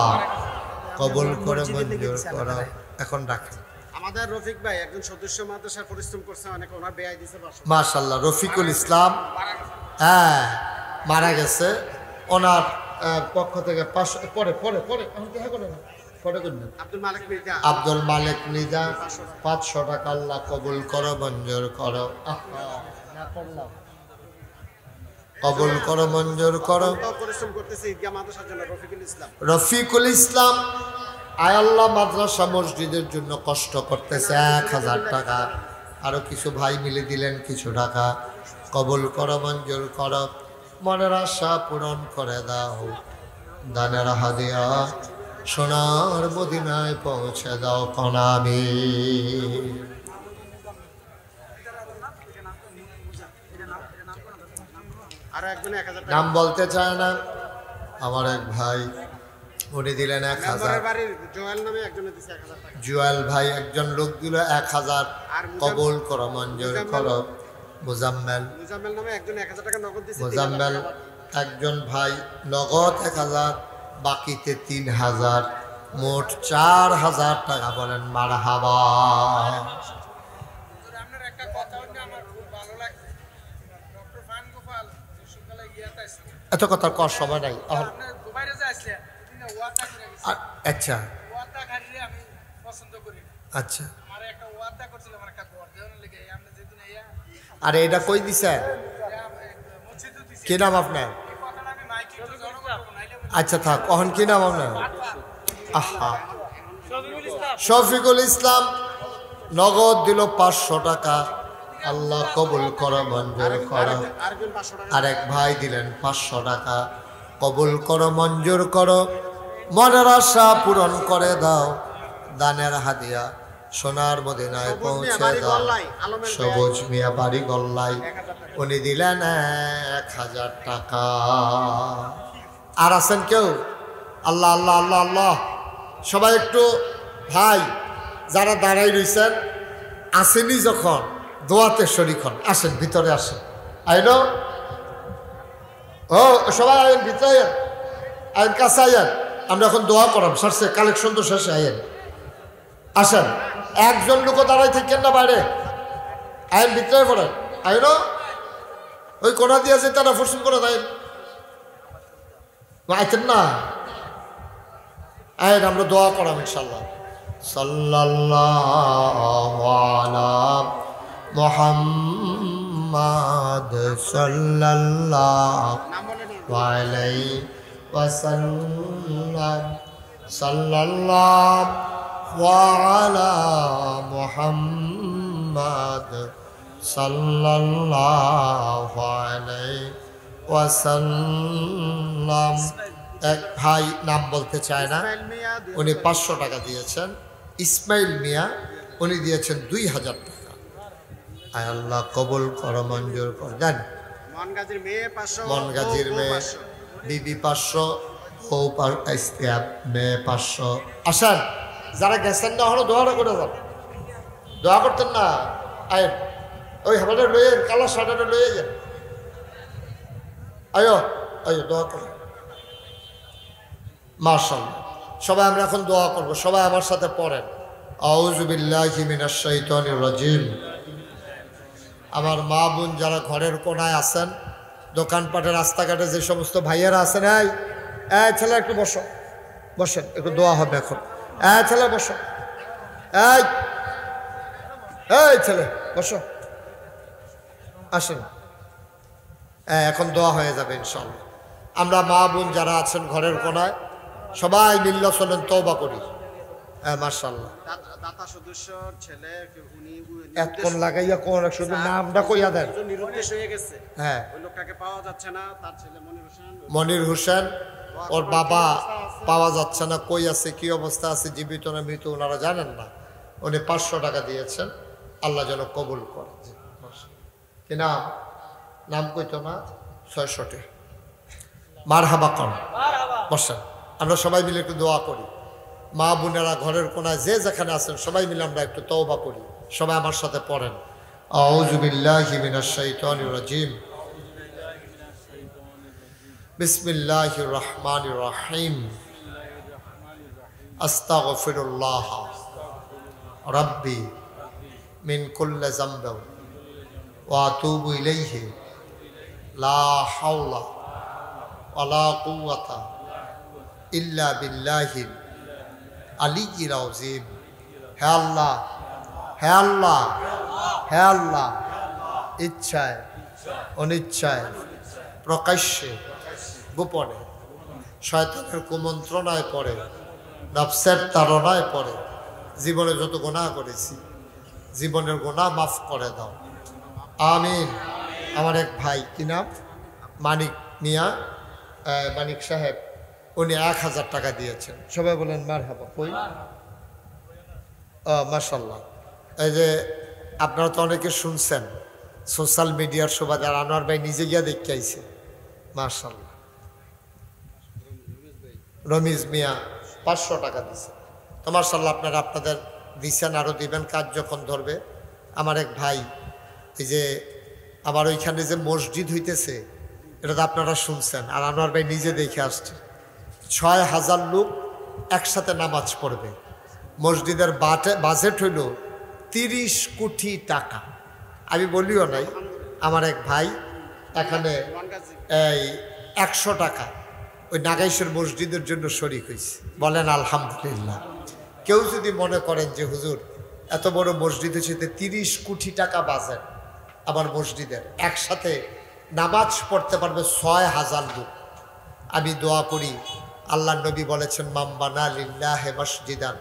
কবুল করে মঞ্জুর করো। এখন রাখেন। আমাদের রফিক ভাই একজন সদস্য মাদ্রাসার পরিশ্রম করছে অনেক, ওনার বেয়াই দিছে 500। মাশাআল্লাহ, রফিকুল ইসলাম, হ্যাঁ মারা গেছে। ওনার পক্ষ থেকে 500 পরে পরে পরে এখন দেখা করেন পরে করবেন। আব্দুল মালিক মির্জা, আব্দুল মালিক নিদা 500 টাকা। আল্লাহ কবুল করো মঞ্জুর করো। কবুল করো মঞ্জুর করো। পরিশ্রম করতেছে ঈদগাহ মাদ্রাসার জন্য রফিকুল ইসলাম। রফিকুল ইসলাম আয়াল্লাহ মাদ্রাসা মসজিদের জন্য কষ্ট করতেছে 1000 টাকা। আরো কিছু ভাই মিলে দিলেন কিছু টাকা। কবুল করো মঞ্জুর করো, মনের আশা পূরণ করে দাও। দানের হাদিয়া সোনার মদিনায় পৌঁছে দাও কনামি। আরো একজন 1000 টাকা নাম বলতে চায় না আমার এক ভাই, উনি দিলেন 1000। মেম্বারের বাড়ির জোয়েল নামে একজনে দিছে 1000 টাকা। জুয়েল ভাই একজন লোক দিল 1000। কবুল করো মঞ্জুর করো। মুজাম্মেল নামে একজন 1000 টাকা নগদ দিছে। মুজাম্মেল একজন ভাই নগদ 1000, বাকিতে 3000, মোট 4000 টাকা। বলেন মারহাবা। আপনার একটা কথা হচ্ছে আমার খুব ভালো লাগছে। ডক্টর ফান গোপাল সকালে ইয়াতে আসছে। এত কথার কর সময় নাই। আপনি দুবাইরে যে আসলেন, তিনি ওয়াদা করে গেছেন। আচ্ছা ওয়াদা খাইলে আমি পছন্দ করি। আচ্ছা, আমার একটা ওয়াদা করছিল, আমার একটা ঘর দেওয়ার লেগে। আপনি যেহেতু ইয়া আরে এটা কই দিছে? মসজিদে দিছি। কি নাম আপনার? এই কথাটা আমি মাইকে একটু জড়ো করবো, নাইলে আচ্ছা থাক, কখন কি নাম আপনার? আহা, শফিকুল ইসলাম। শফিকুল ইসলাম নগদ দিল 500 টাকা। আল্লাহ কবুল করো মঞ্জুর করো। আরেকজন 500 টাকা। আরেক ভাই দিলেন 500 টাকা। কবুল করো মঞ্জুর করো, মনের আশা পূরণ করে দাও। দানের হাদিয়া সোনার মদিনায় পৌঁছে দাও। সবুজ মিয়া বাড়ি গল্লাই, উনি দিলেন 1000 টাকা। আর আছেন কেউ? আল্লাহ আল্লাহ আল্লাহ আল্লাহ। সবাই একটু ভাই যারা দাঁড়াই রয়েছেন, আসেনি যখন দোয়াতে শরীক হন। আসেন ভিতরে আসেন। আইন ও সবাই আইন ভিতরে আইন, আইন কাছে আইন। আমরা এখন দোয়া করাম সারছে, কালেকশন তো শেষে আইন। আসেন, একজন লোক দাঁড়াই থাকেন না বাইরে। আইন ভিতরে পড়েন। আইন ওই কোনা দিয়ে যে তারা ফসল করে দেয় আইতেন না। আইন আমরা দোয়া করাম ইনশাল্লাহ। সাল্লাল্লাহু আলা মুহাম্মাদ সাল্লাল্লাহু আলাইহি ওয়াসাল্লাম। সাল্লাল্লাহু আলা মুহাম্মাদ সাল্লাল্লাহু আলাইহি ওয়াসাল্লাম। এক ভাই নাম বলতে চায় না, উনি 500 টাকা দিয়েছেন। ইসমাইল মিয়া, উনি দিয়েছেন 2000 টাকা। আয় আল্লাহ কবুল করো মঞ্জুর কর। দেন মনগাজীর মেয়ে 500, মনগাজীর মেয়ে বিবি 500, ও মেয়ে 500। আসেন, যারা গেছেন না হলো দোয়াটা করে যান। দোয়া করতেন না, আয় ওই হাবাটা লয়ে কালা শাড়িটা লয়ে যান। আয়ো আয়ো দোয়া করো। মাশাআল্লাহ, সবাই আমরা এখন দোয়া করব। সবাই আমার সাথে পড়েন, আউযু বিল্লাহি মিনাশ শাইতানির রাজিম। আমার মা বোন যারা ঘরের কোনায় আছেন, দোকানপাটে রাস্তাঘাটে যে সমস্ত ভাইয়েরা আছেন, এই ছেলে একটু বসো, বসেন, একটু দোয়া হবে এখন। এই ছেলে বসো, এই ছেলে বসো, আসেন। এখন দোয়া হয়ে যাবে ইনশাআল্লাহ। আমরা মা বোন যারা আছেন ঘরের কোনায়, সবাই মিল্লা চলেন তওবা করি। হ্যাঁ মাশাআল্লাহ। দাতা সদস্য ছেলে উনি এতক্ষণ লাগাইয়া কোন শুধু নামটা কইয়া দেন। নিরুদ্দেশ হয়ে গেছে। হ্যাঁ ওই লোকটাকে পাওয়া যাচ্ছে না, তার ছেলে মনির হোসেন, ওর বাবা পাওয়া যাচ্ছে না, কই আছে, কি অবস্থা আছে, জীবিত না মৃত ওনারা জানেন না। উনি 500 টাকা দিয়েছেন, আল্লাহ যেন কবুল করে। কি নাম? নাম কইতো না? 600 মারহাবা কর। বসেন, আমরা সবাই মিলে একটু দোয়া করি। মা বোনেরা ঘরের কোনায় যে যেখানে আছেন সবাই মিলে আমরা একটু তওবা করি। সবাই আমার সাথে পড়েন, আউযু বিল্লাহি মিনাশ শাইতানির রাজিম, বিসমিল্লাহির রহমানির রহিম, আস্তাগফিরুল্লাহ রাব্বি মিন কুল্লি যামবিন ওয়া আতুবু ইলাইহি লা হাওলা ওয়ালা কুওয়াতা ইল্লা বিল্লাহিল আলিয়্যিল আযীম। হে আল্লাহ, হে আল্লাহ, হে আল্লাহ, ইচ্ছায় অনিচ্ছায় প্রকাশ্যে গোপনে শয়তানের কুমন্ত্রণায় পড়ে, নফসের তাড়নায় পড়ে জীবনে যত গুনাহ করেছি, জীবনের গুনাহ মাফ করে দাও, আমিন। আমার এক ভাই, কি নাম? মানিক মিয়া, মানিক সাহেব, উনি 1000 টাকা দিয়েছেন। সবাই বলেন মারহাবা। কই? মাশাআল্লাহ। এই যে আপনারা তো অনেকে শুনছেন সোশ্যাল মিডিয়ার সুবাদে, আর আনোয়ার ভাই নিজে গিয়া দেখতে আইছে। মাশাআল্লাহ। রমিজ মিয়া 500 টাকা দিছে। তো মাশাআল্লাহ, আপনারা আপনাদের দিচ্ছেন, আরও দিবেন কাজ যখন ধরবে। আমার এক ভাই, এই যে আমার ওইখানে যে মসজিদ হইতেছে, এটা তো আপনারা শুনছেন, আর আনোয়ার ভাই নিজে দেখে আসছে। 6000 লোক একসাথে নামাজ পড়বে। মসজিদের বাজেট হইল 30 কোটি টাকা। আমি বলিও নাই, আমার এক ভাই এখানে এই 100 টাকা ওই নাগাইশের মসজিদের জন্য শরিক হয়েছে। বলেন আলহামদুলিল্লাহ। কেউ যদি মনে করেন যে হুজুর এত বড় মসজিদ হয়েছে, 30 কোটি টাকা বাজেট আমার মসজিদের, একসাথে নামাজ পড়তে পারবে 6000 লোক। আমি দোয়া করি, আল্লাহ নবী বলেছেন, মাম বানা লিল্লাহি মসজিদান